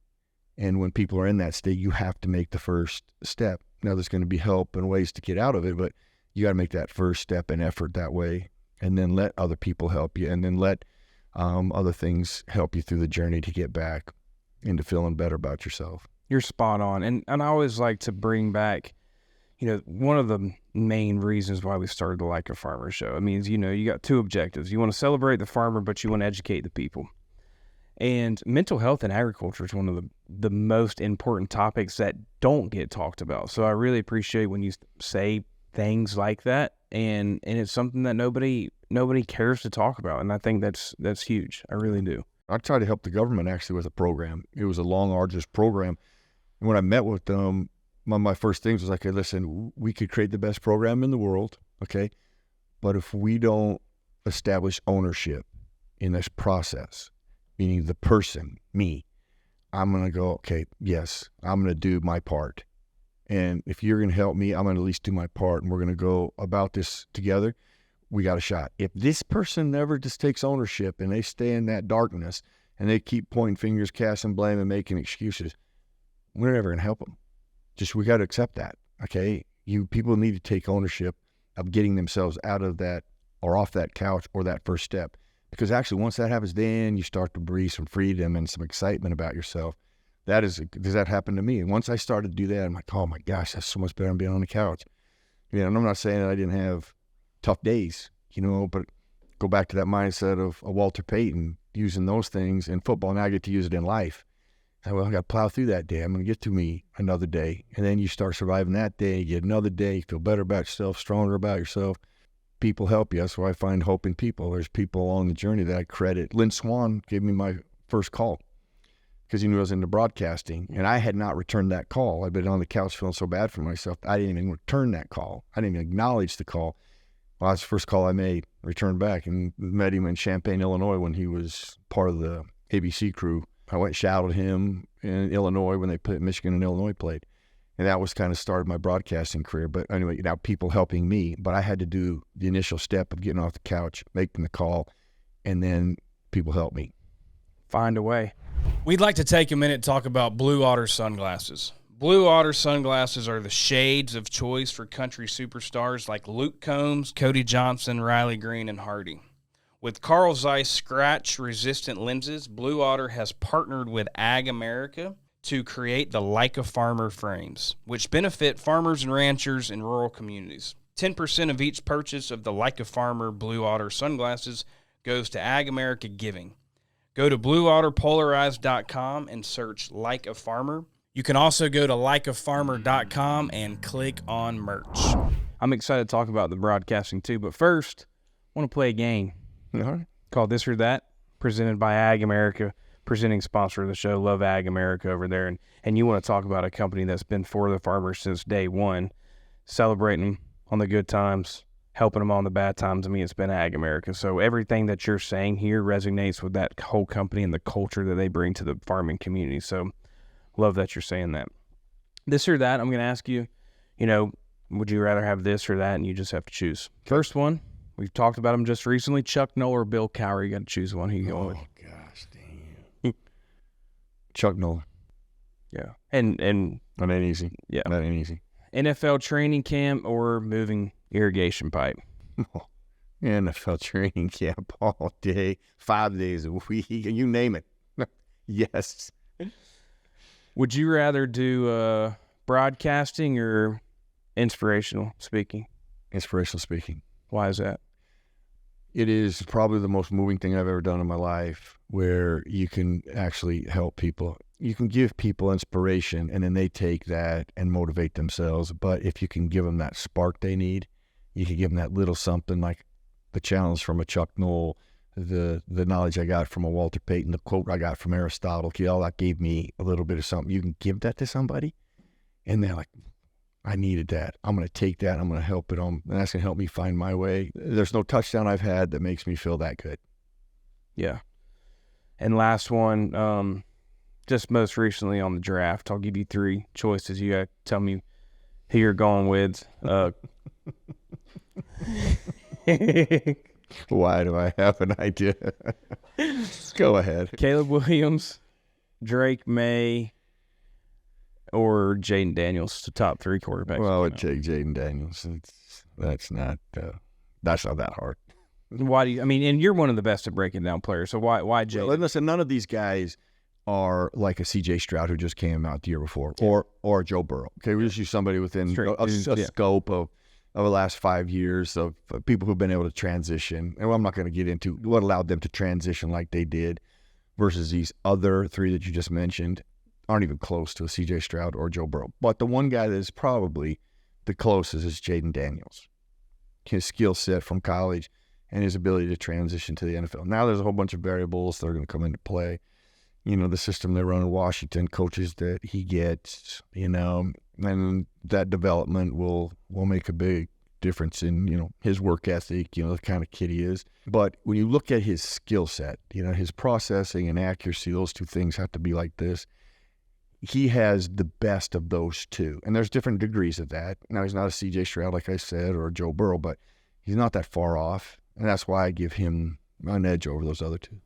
And when people are in that state, you have to make the first step. Now, there's going to be help and ways to get out of it, but you got to make that first step and effort that way, and then let other people help you, and then let other things help you through the journey to get back into feeling better about yourself. You're spot on. And I always like to bring back, one of the main reasons why we started the Like a Farmer show. I mean, you got two objectives. You want to celebrate the farmer, but you want to educate the people. And mental health in agriculture is one of the most important topics that don't get talked about. So I really appreciate when you say things like that, and it's something that nobody cares to talk about, and I think that's huge. I really do. I tried to help the government actually with a program. It was a long, arduous program. And when I met with them, one of my first things was like, hey, listen, we could create the best program in the world, okay? But if we don't establish ownership in this process, meaning the person, me, I'm going to go, okay, yes, I'm going to do my part. And if you're going to help me, I'm going to at least do my part, and we're going to go about this together. We got a shot. If this person never just takes ownership and they stay in that darkness and they keep pointing fingers, casting blame, and making excuses, we're never going to help them. Just, we got to accept that, okay? People need to take ownership of getting themselves out of that or off that couch or that first step. Because actually, once that happens, then you start to breathe some freedom and some excitement about yourself. Does that happen to me? And once I started to do that, I'm like, oh my gosh, that's so much better than being on the couch. And I'm not saying that I didn't have tough days, but go back to that mindset of a Walter Payton, using those things in football, and I get to use it in life. I got to plow through that day. I'm going to get to me another day. And then you start surviving that day, you get another day, you feel better about yourself, stronger about yourself. People help you. That's why I find hope in people. There's people along the journey that I credit. Lynn Swan gave me my first call because he knew I was into broadcasting, and I had not returned that call. I'd been on the couch feeling so bad for myself. I didn't even return that call. I didn't even acknowledge the call. Well, that's the first call I made, returned back, and met him in Champaign, Illinois when he was part of the ABC crew. I went and shouted him in Illinois when they put Michigan and Illinois played. And that was kind of started my broadcasting career. But anyway, now people helping me, but I had to do the initial step of getting off the couch, making the call, and then people help me. Find a way. We'd like to take a minute to talk about Blue Otter sunglasses. Blue Otter sunglasses are the shades of choice for country superstars like Luke Combs, Cody Johnson, Riley Green, and Hardy. With Carl Zeiss scratch-resistant lenses, Blue Otter has partnered with Ag America to create the Like a Farmer frames, which benefit farmers and ranchers in rural communities. 10% of each purchase of the Like a Farmer Blue Otter sunglasses goes to Ag America Giving. Go to blueotterpolarized.com and search Like a Farmer. You can also go to likeafarmer.com and click on merch. I'm excited to talk about the broadcasting too, but first, I want to play a game called This or That, presented by Ag America. Presenting sponsor of the show, love Ag America over there, and you want to talk about a company that's been for the farmers since day one, celebrating them on the good times, helping them on the bad times. I mean, it's been Ag America. So everything that you're saying here resonates with that whole company and the culture that they bring to the farming community. So love that you're saying that. This or that, I'm going to ask you, would you rather have this or that? And you just have to choose. First one, we've talked about them just recently, Chuck Noll or Bill Cowher. You got to choose one. Who you going with? Gosh, damn. Chuck Noll. Yeah. And that ain't easy. Yeah. That ain't easy. NFL training camp or moving irrigation pipe? NFL training camp all day, 5 days a week, you name it. Yes. Would you rather do broadcasting or inspirational speaking? Inspirational speaking. Why is that? It is probably the most moving thing I've ever done in my life, where you can actually help people. You can give people inspiration, and then they take that and motivate themselves. But if you can give them that spark they need, you can give them that little something, like the challenge from a Chuck Noll, the knowledge I got from a Walter Payton, the quote I got from Aristotle. All that gave me a little bit of something. You can give that to somebody, and they're like, I needed that. I'm going to take that. I'm going to help it on, and that's going to help me find my way. There's no touchdown I've had that makes me feel that good. Yeah. And last one, just most recently on the draft, I'll give you three choices. You got to tell me who you're going with. Why do I have an idea? Go ahead. Caleb Williams, Drake Maye, or Jaden Daniels, the top 3 quarterbacks? Well, I would take Jaden Daniels. That's not that hard. Why do you? I mean, and you're one of the best at breaking down players. So why Jaden? Well, listen, none of these guys are like a C.J. Stroud who just came out the year before, or Joe Burrow. Okay, we just use somebody within a scope of the last 5 years of people who've been able to transition. And I'm not going to get into what allowed them to transition like they did versus these other 3 that you just mentioned aren't even close to a C.J. Stroud or Joe Burrow. But the one guy that is probably the closest is Jaden Daniels. His skill set from college and his ability to transition to the NFL. Now there's a whole bunch of variables that are going to come into play. You know, the system they run in Washington, coaches that he gets, you know, and that development will make a big difference in, you know, his work ethic, you know, the kind of kid he is. But when you look at his skill set, you know, his processing and accuracy, those 2 things have to be like this. He has the best of those 2. And there's different degrees of that. Now, he's not a C.J. Stroud, like I said, or a Joe Burrow, but he's not that far off. And that's why I give him an edge over those other 2.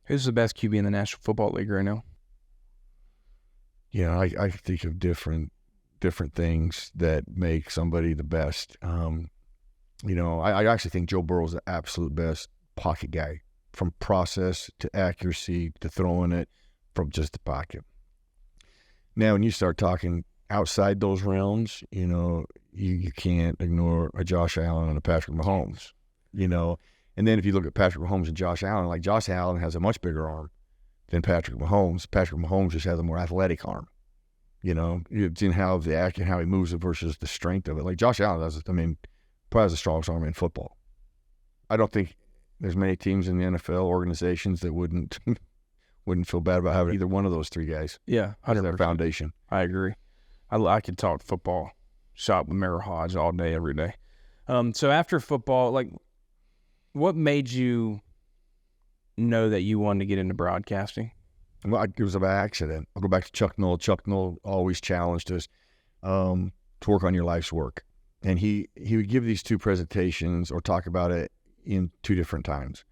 Who's the best QB in the National Football League right now? Yeah, I think of different things that make somebody the best. You know, I actually think Joe Burrow's the absolute best pocket guy, from process to accuracy to throwing it from just the pocket. Now, when you start talking outside those realms, you know, you can't ignore a Josh Allen and a Patrick Mahomes, you know. And then if you look at Patrick Mahomes and Josh Allen, like Josh Allen has a much bigger arm than Patrick Mahomes. Patrick Mahomes just has a more athletic arm. You know, you've seen how he moves it versus the strength of it. Like Josh Allen does, probably has the strongest arm in football. I don't think there's many teams in the NFL, organizations that wouldn't feel bad about having either one of those 3 guys. Yeah, 100%. As their foundation. I agree. I could talk football shop with Merril Hoge all day, every day. So after football, like, what made you know that you wanted to get into broadcasting? Well, it was by accident. I'll go back to Chuck Noll. Chuck Noll always challenged us to work on your life's work. And he would give these 2 presentations or talk about it in 2 different times.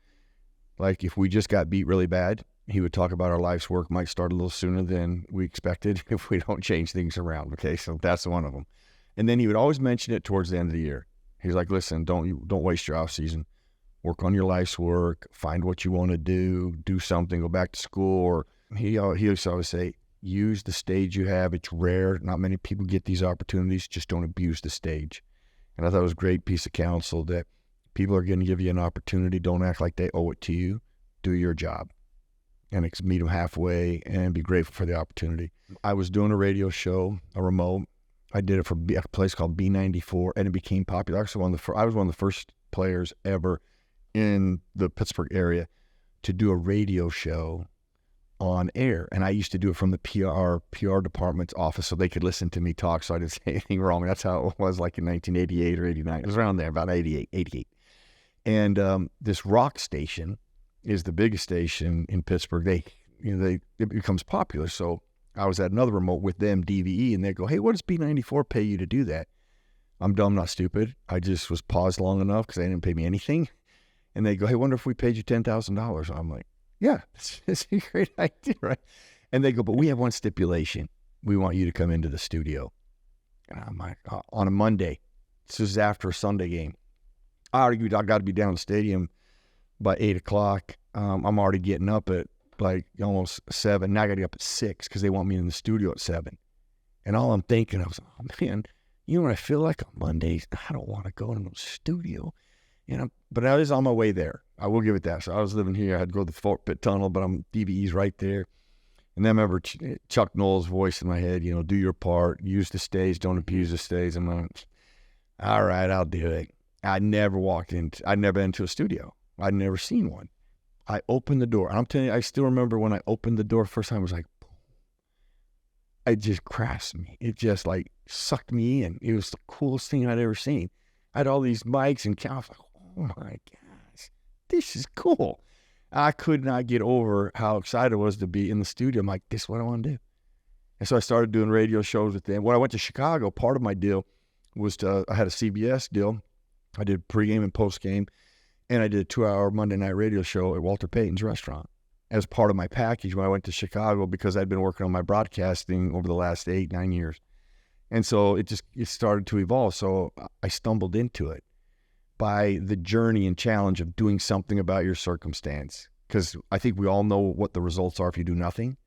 Like if we just got beat really bad, he would talk about our life's work might start a little sooner than we expected if we don't change things around. Okay, so that's one of them. And then he would always mention it towards the end of the year. He's like, listen, don't waste your off season. Work on your life's work, find what you want to do something, go back to school. Or he used to always say, use the stage you have. It's rare. Not many people get these opportunities. Just don't abuse the stage. And I thought it was a great piece of counsel that people are going to give you an opportunity. Don't act like they owe it to you. Do your job. And meet them halfway and be grateful for the opportunity. I was doing a radio show, a remote. I did it for a place called B94, and it became popular. Actually, I was one of the first players ever in the Pittsburgh area to do a radio show on air. And I used to do it from the PR department's office so they could listen to me talk so I didn't say anything wrong. That's how it was like in 1988 or 89. It was around there, about 88. And this rock station is the biggest station in Pittsburgh. It becomes popular. So I was at another remote with them, DVE, and they go, hey, what does B94 pay you to do that? I'm dumb, not stupid. I just was paused long enough because they didn't pay me anything. And they go, hey, wonder if we paid you $10,000. I'm like, yeah, it's a great idea, right? And they go, but we have one stipulation. We want you to come into the studio. And I'm like, on a Monday. This is after a Sunday game. I got to be down in the stadium by 8 o'clock. I'm already getting up at like almost 7. Now I got to get up at 6 because they want me in the studio at 7. And all I'm thinking, I was, oh man, you know what I feel like on Mondays? I don't want to go to the studio. But I was on my way there. I will give it that. So I was living here. I had to go to the Fort Pitt Tunnel, but DVE's right there. And then I remember Chuck Noll's voice in my head, do your part, use the stage, don't abuse the stage. I'm like, all right, I'll do it. I'd never been into a studio. I'd never seen one. I opened the door. And I'm telling you, I still remember when I opened the door first time, it was like, boom. It just grasped me. It just like sucked me in. It was the coolest thing I'd ever seen. I had all these mics and I was like, oh my gosh, this is cool. I could not get over how excited I was to be in the studio. I'm like, this is what I want to do. And so I started doing radio shows with them. When I went to Chicago, part of my deal was I had a CBS deal. I did pregame and postgame, and I did a 2-hour Monday night radio show at Walter Payton's restaurant. as part of my package when I went to Chicago because I'd been working on my broadcasting over the last 8-9 years. And so it started to evolve. So I stumbled into it by the journey and challenge of doing something about your circumstance. Because I think we all know what the results are if you do nothing.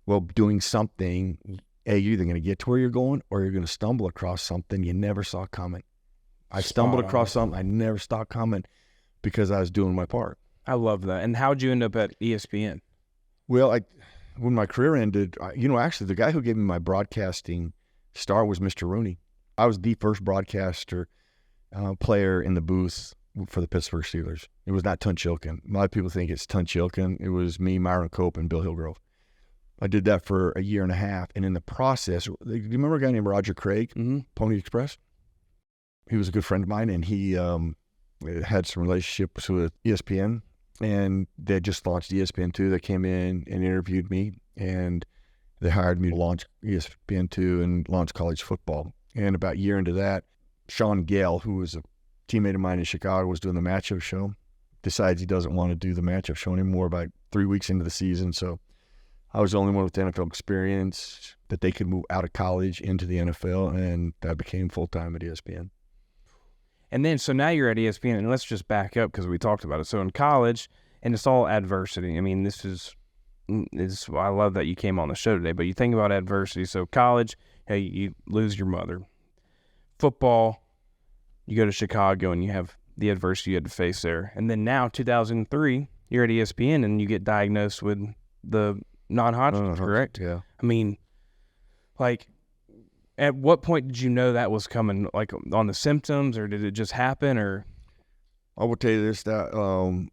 Well, doing something, you're either going to get to where you're going or you're going to stumble across something you never saw coming. I stumbled across something I never saw coming because I was doing my part. I love that. And how'd you end up at ESPN? Well, when my career ended, actually the guy who gave me my broadcasting start was Mr. Rooney. I was the first broadcaster player in the booth for the Pittsburgh Steelers. It was not Tunchilkin. A lot of people think it's Tunchilkin. It was me, Myron Cope, and Bill Hillgrove. I did that for a year and a half. And in the process, do you remember a guy named Roger Craig, Pony Express? He was a good friend of mine, and he had some relationships with ESPN. And they just launched ESPN2. They came in and interviewed me, and they hired me to launch ESPN2 and launch college football. And about a year into that, Sean Gale, who was a teammate of mine in Chicago, was doing the matchup show, decides he doesn't want to do the matchup show anymore about 3 weeks into the season. So I was the only one with NFL experience that they could move out of college into the NFL, and I became full-time at ESPN. And then, so now you're at ESPN, and let's just back up because we talked about it. So in college, and it's all adversity. I mean, this is I love that you came on the show today, but you think about adversity. So college, hey, you lose your mother. Football, you go to Chicago, and you have the adversity you had to face there. And then now, 2003, you're at ESPN, and you get diagnosed with the non-hodgkin, correct? Yeah. I mean, like, at what point did you know that was coming? Like on the symptoms, or did it just happen? Or I will tell you this: that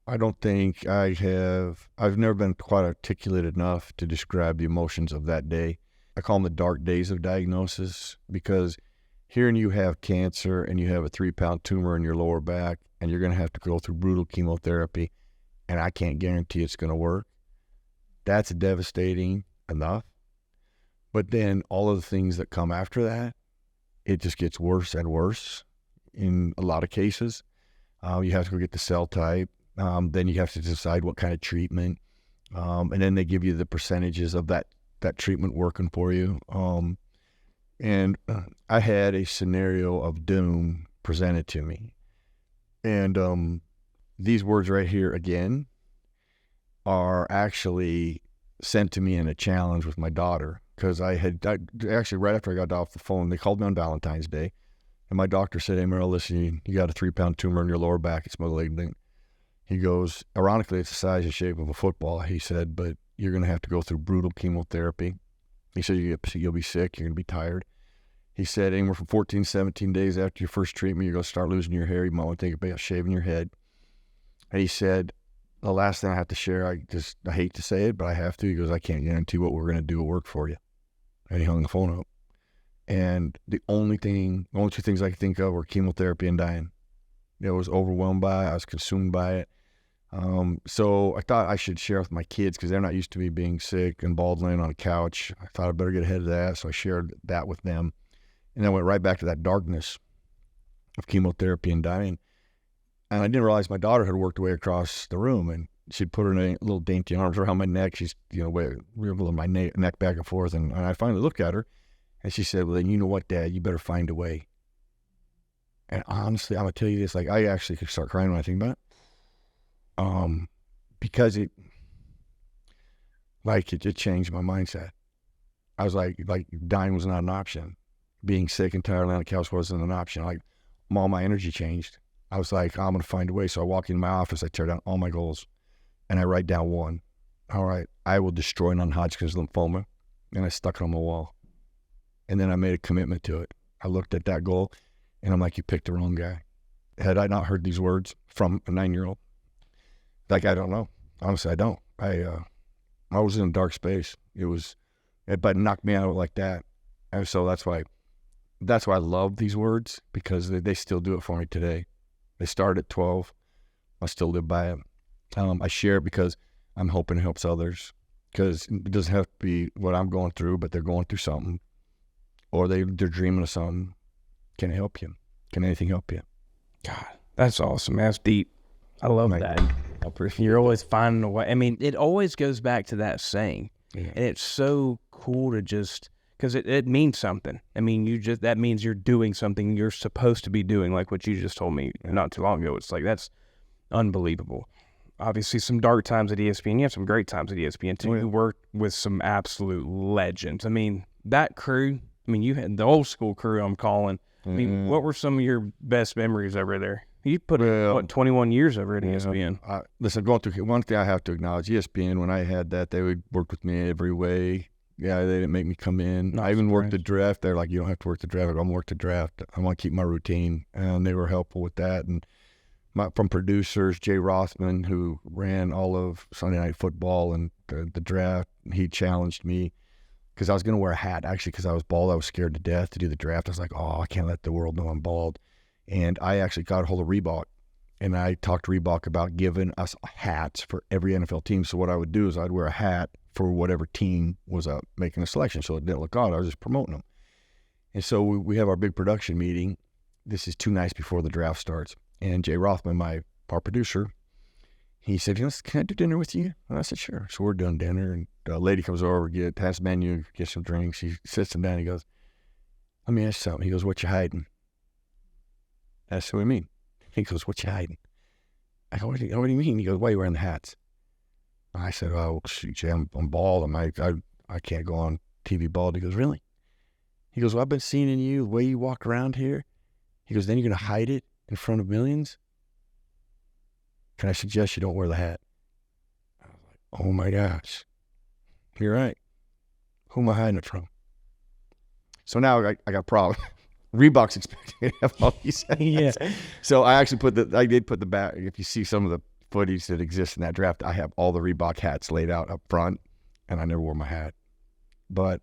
I don't think I've never been quite articulate enough to describe the emotions of that day. I call them the dark days of diagnosis, because hearing you have cancer and you have a 3-pound tumor in your lower back, and you're going to have to go through brutal chemotherapy, and I can't guarantee it's going to work. That's devastating enough. But then all of the things that come after that, it just gets worse and worse in a lot of cases. You have to go get the cell type. Then you have to decide what kind of treatment. And then they give you the percentages of that treatment working for you. And I had a scenario of doom presented to me. And these words right here again are actually sent to me in a challenge with my daughter. Because actually right after I got off the phone, they called me on Valentine's Day, and my doctor said, "Hey, Merril, listen, you got a 3-pound tumor in your lower back. It's malignant." He goes, ironically, it's the size and shape of a football. He said, "But you're going to have to go through brutal chemotherapy." He said, "You'll be sick. You're going to be tired." He said, "Anywhere from 14, 17 days after your first treatment, you're going to start losing your hair. You might want to think about shaving your head." And he said, "The last thing I have to share, I hate to say it, but I have to." He goes, "I can't guarantee what we're going to do will work for you." And he hung the phone up. And the only two things I could think of were chemotherapy and dying. I was overwhelmed by it. I was consumed by it. So I thought I should share with my kids, because they're not used to me being sick and bald laying on a couch. I thought I'd better get ahead of that. So I shared that with them. And then I went right back to that darkness of chemotherapy and dying. And I didn't realize my daughter had worked her way across the room, and she'd put her little dainty arms around my neck. She's, wiggling my neck back and forth. And I finally looked at her, and she said, "Well, then you know what, Dad? You better find a way." And honestly, I'm going to tell you this, like, I actually could start crying when I think about it. Because it changed my mindset. I was like dying was not an option. Being sick and tired on the couch wasn't an option. Like, all my energy changed. I was like, I'm going to find a way. So I walk into my office, I tear down all my goals, and I write down one. All right, I will destroy non-Hodgkin's lymphoma. And I stuck it on my wall. And then I made a commitment to it. I looked at that goal, and I'm like, you picked the wrong guy. Had I not heard these words from a 9-year-old? Like, I don't know. Honestly, I don't. I was in a dark space. But it knocked me out like that. And so that's why I love these words, because they still do it for me today. They started at 12. I still live by it. I share it because I'm hoping it helps others, because it doesn't have to be what I'm going through, but they're going through something, or they're dreaming of something. Can it help you? Can anything help you? God, that's awesome. That's deep. I love that. You're always finding a way. I mean, it always goes back to that saying. Yeah. And it's so cool to just, because it means something. I mean, that means you're doing something you're supposed to be doing, like what you just told me not too long ago. It's like, that's unbelievable. Obviously, some dark times at ESPN. You have some great times at ESPN, too. You worked with some absolute legends. I mean, that crew, you had the old school crew, I'm calling. I mean, what were some of your best memories over there? You put, 21 years over at ESPN? Listen, going through one thing I have to acknowledge, ESPN, when I had that, they would work with me every way. Yeah, they didn't make me come in. I even worked the draft. They're like, you don't have to work the draft. I'm going to work the draft. I want to keep my routine. And they were helpful with that. And from producers, Jay Rothman, who ran all of Sunday Night Football and the draft, he challenged me because I was going to wear a hat, actually, because I was bald. I was scared to death to do the draft. I was like, oh, I can't let the world know I'm bald. And I actually got a hold of Reebok, and I talked to Reebok about giving us hats for every NFL team. So what I would do is I'd wear a hat for whatever team was making a selection, so it didn't look odd. I was just promoting them. And so we have our big production meeting. This is 2 nights before the draft starts. And Jay Rothman, our producer, he said, can I do dinner with you? And I said, sure. So we're doing dinner, and a lady comes over, has the menu, gets some drinks. He sits him down. He goes, let me ask you something. He goes, what you hiding? I said, what do you mean? He goes, what you hiding? I go, what do you mean? He goes, why are you wearing the hats? I said, oh, shoot, Jay, I'm bald. I can't go on TV bald. He goes, really? He goes, well, I've been seeing you, the way you walk around here. He goes, then you're going to hide it in front of millions? Can I suggest you don't wear the hat? I was like, oh my gosh, you're right. Who am I hiding it from? So now I got a problem. Reebok's expecting me to have all these hats. Yeah. So I actually I did put the back. If you see some of the footage that exists in that draft, I have all the Reebok hats laid out up front, and I never wore my hat. But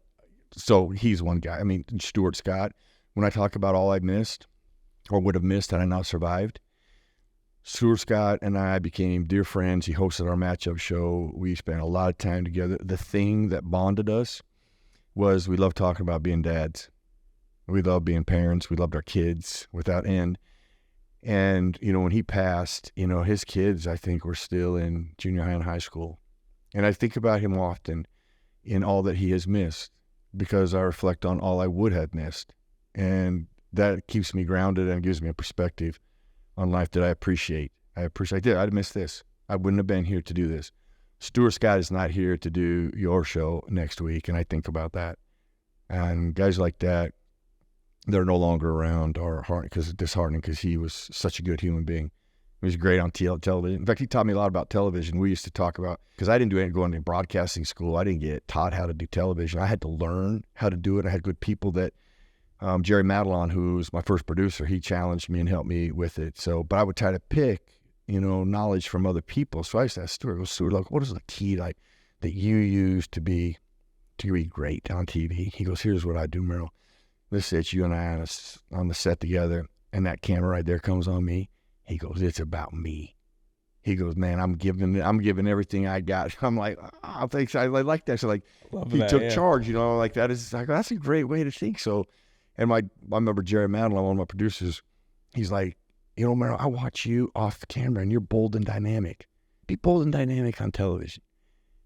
so he's one guy. I mean, Stuart Scott, when I talk about all I missed or would have missed had I not survived, Stuart Scott and I became dear friends. He hosted our matchup show. We spent a lot of time together. The thing that bonded us was we loved talking about being dads. We loved being parents. We loved our kids without end. And, when he passed, his kids, I think, were still in junior high and high school. And I think about him often in all that he has missed because I reflect on all I would have missed. And that keeps me grounded and gives me a perspective on life that I appreciate. I'd miss this. I wouldn't have been here to do this. Stuart Scott is not here to do your show next week, and I think about that. And guys like that, they're no longer around are disheartening because he was such a good human being. He was great on television. In fact, he taught me a lot about television. We used to talk about, because I didn't go into broadcasting school. I didn't get taught how to do television. I had to learn how to do it. I had good people that, Jerry Madelon, who's my first producer, he challenged me and helped me with it. So, but I would try to pick, knowledge from other people. So I used to ask Stuart, like, what is the key that you use to be great on TV? He goes, here's what I do, Merril. Let's say it's you and I on the set together, and that camera right there comes on me. He goes, it's about me. He goes, man, I'm giving everything I got. I'm like, oh, thanks. I like that. So like, he took charge, like that is like, that's a great way to think. So, and I remember Jerry Madelon, one of my producers, he's like, Merril, I watch you off the camera and you're bold and dynamic. Be bold and dynamic on television.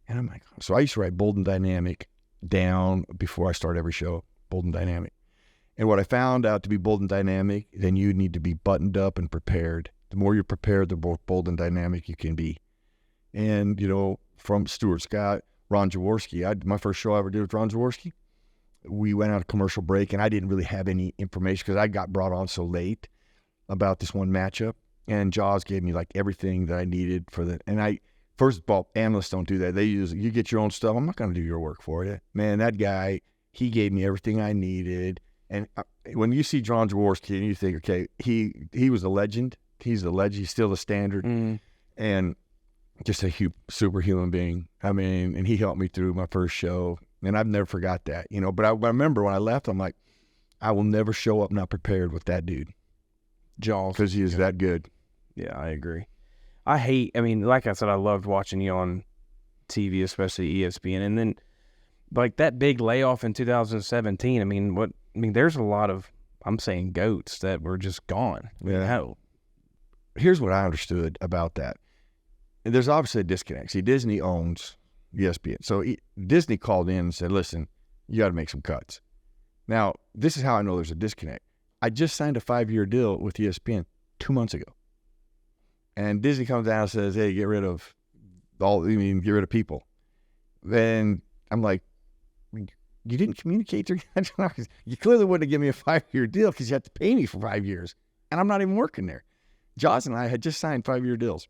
And I'm like, so I used to write bold and dynamic down before I start every show, bold and dynamic. And what I found out to be bold and dynamic, then you need to be buttoned up and prepared. The more you're prepared, the more bold and dynamic you can be. And, from Stuart Scott, Ron Jaworski, my first show I ever did with Ron Jaworski, we went on a commercial break, and I didn't really have any information because I got brought on so late about this one matchup. And Jaws gave me like everything that I needed for the, and first of all, analysts don't do that. You get your own stuff. I'm not going to do your work for you. Man, that guy, he gave me everything I needed. And when you see Ron Jaworski and you think, okay, he was a legend. He's the legend. He's still the standard. And just a superhuman being. I mean, and he helped me through my first show. And I've never forgot that, But I remember when I left, I'm like, I will never show up not prepared with that dude. Jaws. Because he is that good. Yeah, I agree. Like I said, I loved watching you on TV, especially ESPN. And then, like, that big layoff in 2017, there's a lot of, I'm saying, goats that were just gone. Yeah. Here's what I understood about that. there's obviously a disconnect. See, Disney owns ESPN. So Disney called in and said, listen, you got to make some cuts. Now, this is how I know there's a disconnect. I just signed a 5-year deal with ESPN 2 months ago. And Disney comes down and says, hey, get rid of people. Then I'm like, you didn't communicate to you clearly wouldn't have given me a 5-year deal because you had to pay me for 5 years. And I'm not even working there. Jaws and I had just signed 5-year deals.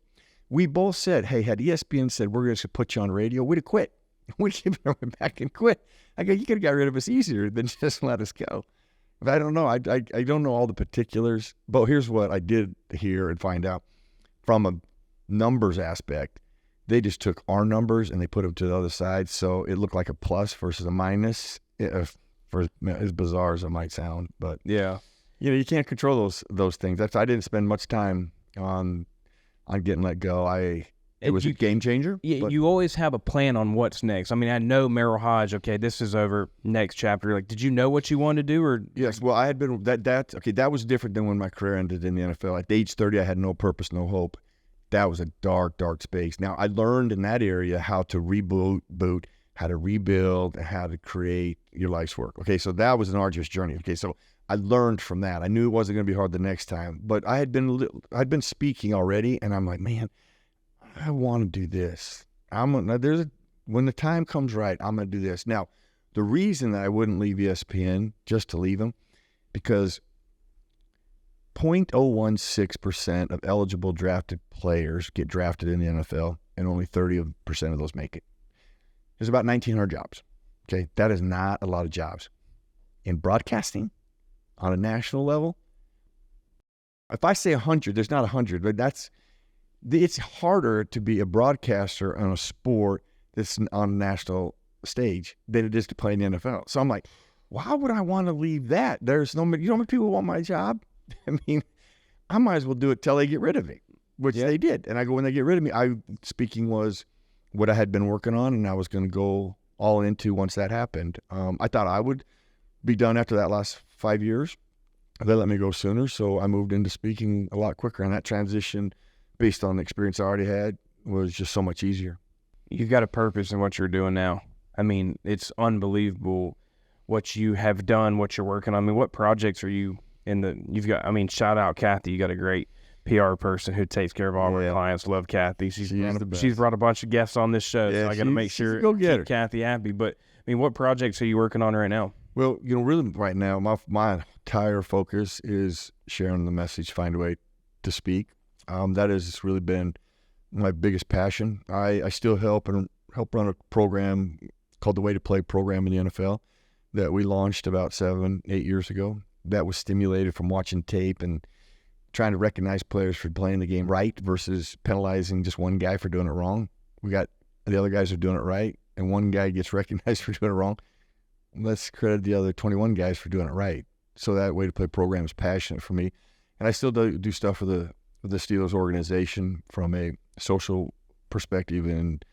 We both said, hey, had ESPN said, we're going to put you on radio, we'd have quit. We'd have given everyone back and quit. I go, you could have got rid of us easier than just let us go. But I don't know. I don't know all the particulars. But here's what I did hear and find out. From a numbers aspect, they just took our numbers and they put them to the other side. So it looked like a plus versus a minus. For as bizarre as it might sound. But yeah, you can't control those things. I didn't spend much time on getting let go. It was a game changer. Yeah, you always have a plan on what's next. I mean, I know Merril Hoge, okay, this is over, next chapter. Like, did you know what you wanted to do? Or yes, well, I had been that was different than when my career ended in the NFL. At age 30, I had no purpose, no hope. That was a dark, dark space. Now, I learned in that area how to reboot, how to rebuild, and how to create your life's work. Okay, so that was an arduous journey. Okay, so I learned from that. I knew it wasn't going to be hard the next time, but I'd been speaking already, and I'm like, man, I want to do this. When the time comes right, I'm going to do this. Now, the reason that I wouldn't leave ESPN just to leave them, because 0.016% of eligible drafted players get drafted in the NFL, and only 30% of those make it. There's about 1,900 jobs. Okay, that is not a lot of jobs. In broadcasting, on a national level, if I say 100, there's not 100, but it's harder to be a broadcaster on a sport that's on a national stage than it is to play in the NFL. So I'm like, why would I want to leave that? There's you know how many people want my job? I mean, I might as well do it till they get rid of me, which they did. And I go, when they get rid of me, speaking was what I had been working on, and I was going to go all into once that happened. I thought I would be done after that last 5 years. They let me go sooner, so I moved into speaking a lot quicker, and that transition, based on the experience I already had, was just so much easier. You've got a purpose in what you're doing now. I mean, it's unbelievable what you have done, what you're working on. I mean, what projects are you shout out Kathy. You got a great PR person who takes care of all our clients. Love Kathy. She's brought a bunch of guests on this show, so I got to make sure to keep Kathy happy. But, I mean, what projects are you working on right now? Well, really right now, my entire focus is sharing the message, find a way to speak. That has really been my biggest passion. I still help run a program called the Way to Play program in the NFL that we launched about 7-8 years ago. That was stimulated from watching tape and trying to recognize players for playing the game right versus penalizing just one guy for doing it wrong. We got the other guys are doing it right, and one guy gets recognized for doing it wrong. Let's credit the other 21 guys for doing it right. So that Way to Play program is passionate for me. And I still do stuff for the Steelers organization from a social perspective and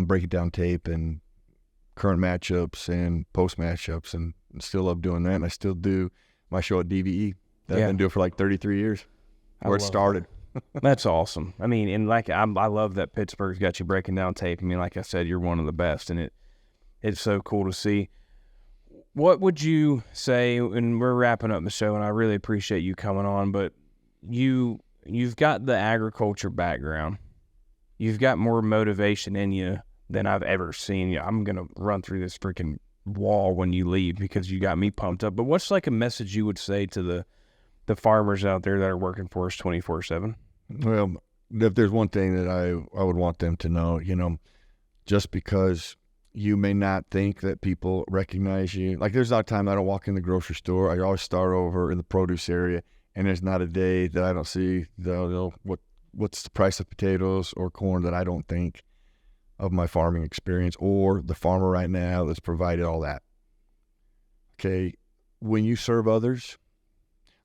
breaking down tape and current matchups and post matchups, and still love doing that. And I still do my show at DVE that I've been doing for like 33 years, where it started. That's awesome. I mean, and I love that Pittsburgh's got you breaking down tape. I mean, like I said, you're one of the best, and it's so cool to see. What would you say, and we're wrapping up the show, and I really appreciate you coming on, but you've got the agriculture background. You've got more motivation in you than I've ever seen you. I'm going to run through this freaking wall when you leave because you got me pumped up. But what's like a message you would say to the farmers out there that are working for us 24/7? Well, if there's one thing that I would want them to know, just because you may not think that people recognize you. Like, there's not a time I don't walk in the grocery store. I always start over in the produce area, and there's not a day that I don't see what's the price of potatoes or corn that I don't think of my farming experience or the farmer right now that's provided all that. Okay, when you serve others,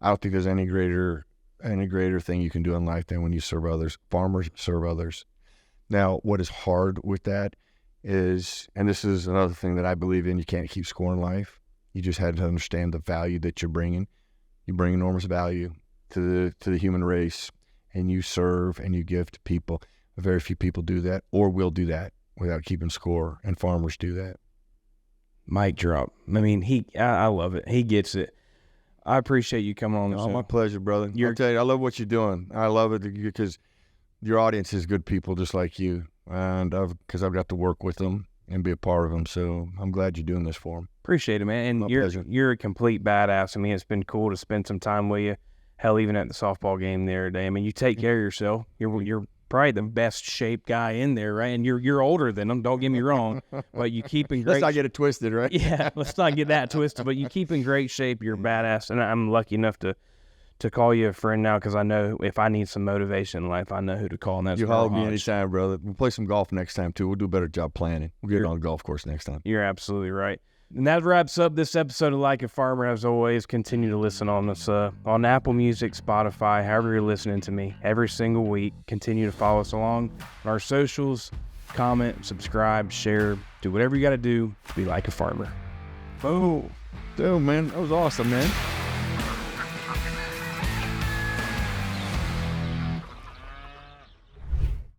I don't think there's any greater thing you can do in life than when you serve others. Farmers serve others. Now, what is hard with that is, and this is another thing that I believe in, you can't keep score in life. You just had to understand the value that you're bringing. You bring enormous value to the human race, and you serve and you give to people. Very few people do that or will do that without keeping score, and farmers do that. Mic drop. I mean, I love it. He gets it. I appreciate you coming on the show. My pleasure, brother. I'll tell you, I love what you're doing. I love it because your audience is good people just like you, and because I've got to work with them and be a part of them. So I'm glad you're doing this for them. Appreciate it, man. And you're a complete badass. I mean, it's been cool to spend some time with you. Hell, even at the softball game the other day. I mean, you take care of yourself. You're probably the best shaped guy in there, right? And you're older than them. Don't get me wrong, but you keep in great. Let's not get it twisted, right? Yeah, let's not get that twisted. But you keep in great shape. You're badass, and I'm lucky enough to call you a friend now because I know if I need some motivation in life, I know who to call. And that's you holler at me anytime, brother. We'll play some golf next time too. We'll do a better job planning. We'll get on the golf course next time. You're absolutely right. And that wraps up this episode of Like a Farmer. As always, continue to listen on us on Apple Music, Spotify, however you're listening to me every single week. Continue to follow us along on our socials. Comment, subscribe, share, do whatever you got to do to be like a farmer. Oh, dude, man, that was awesome, man.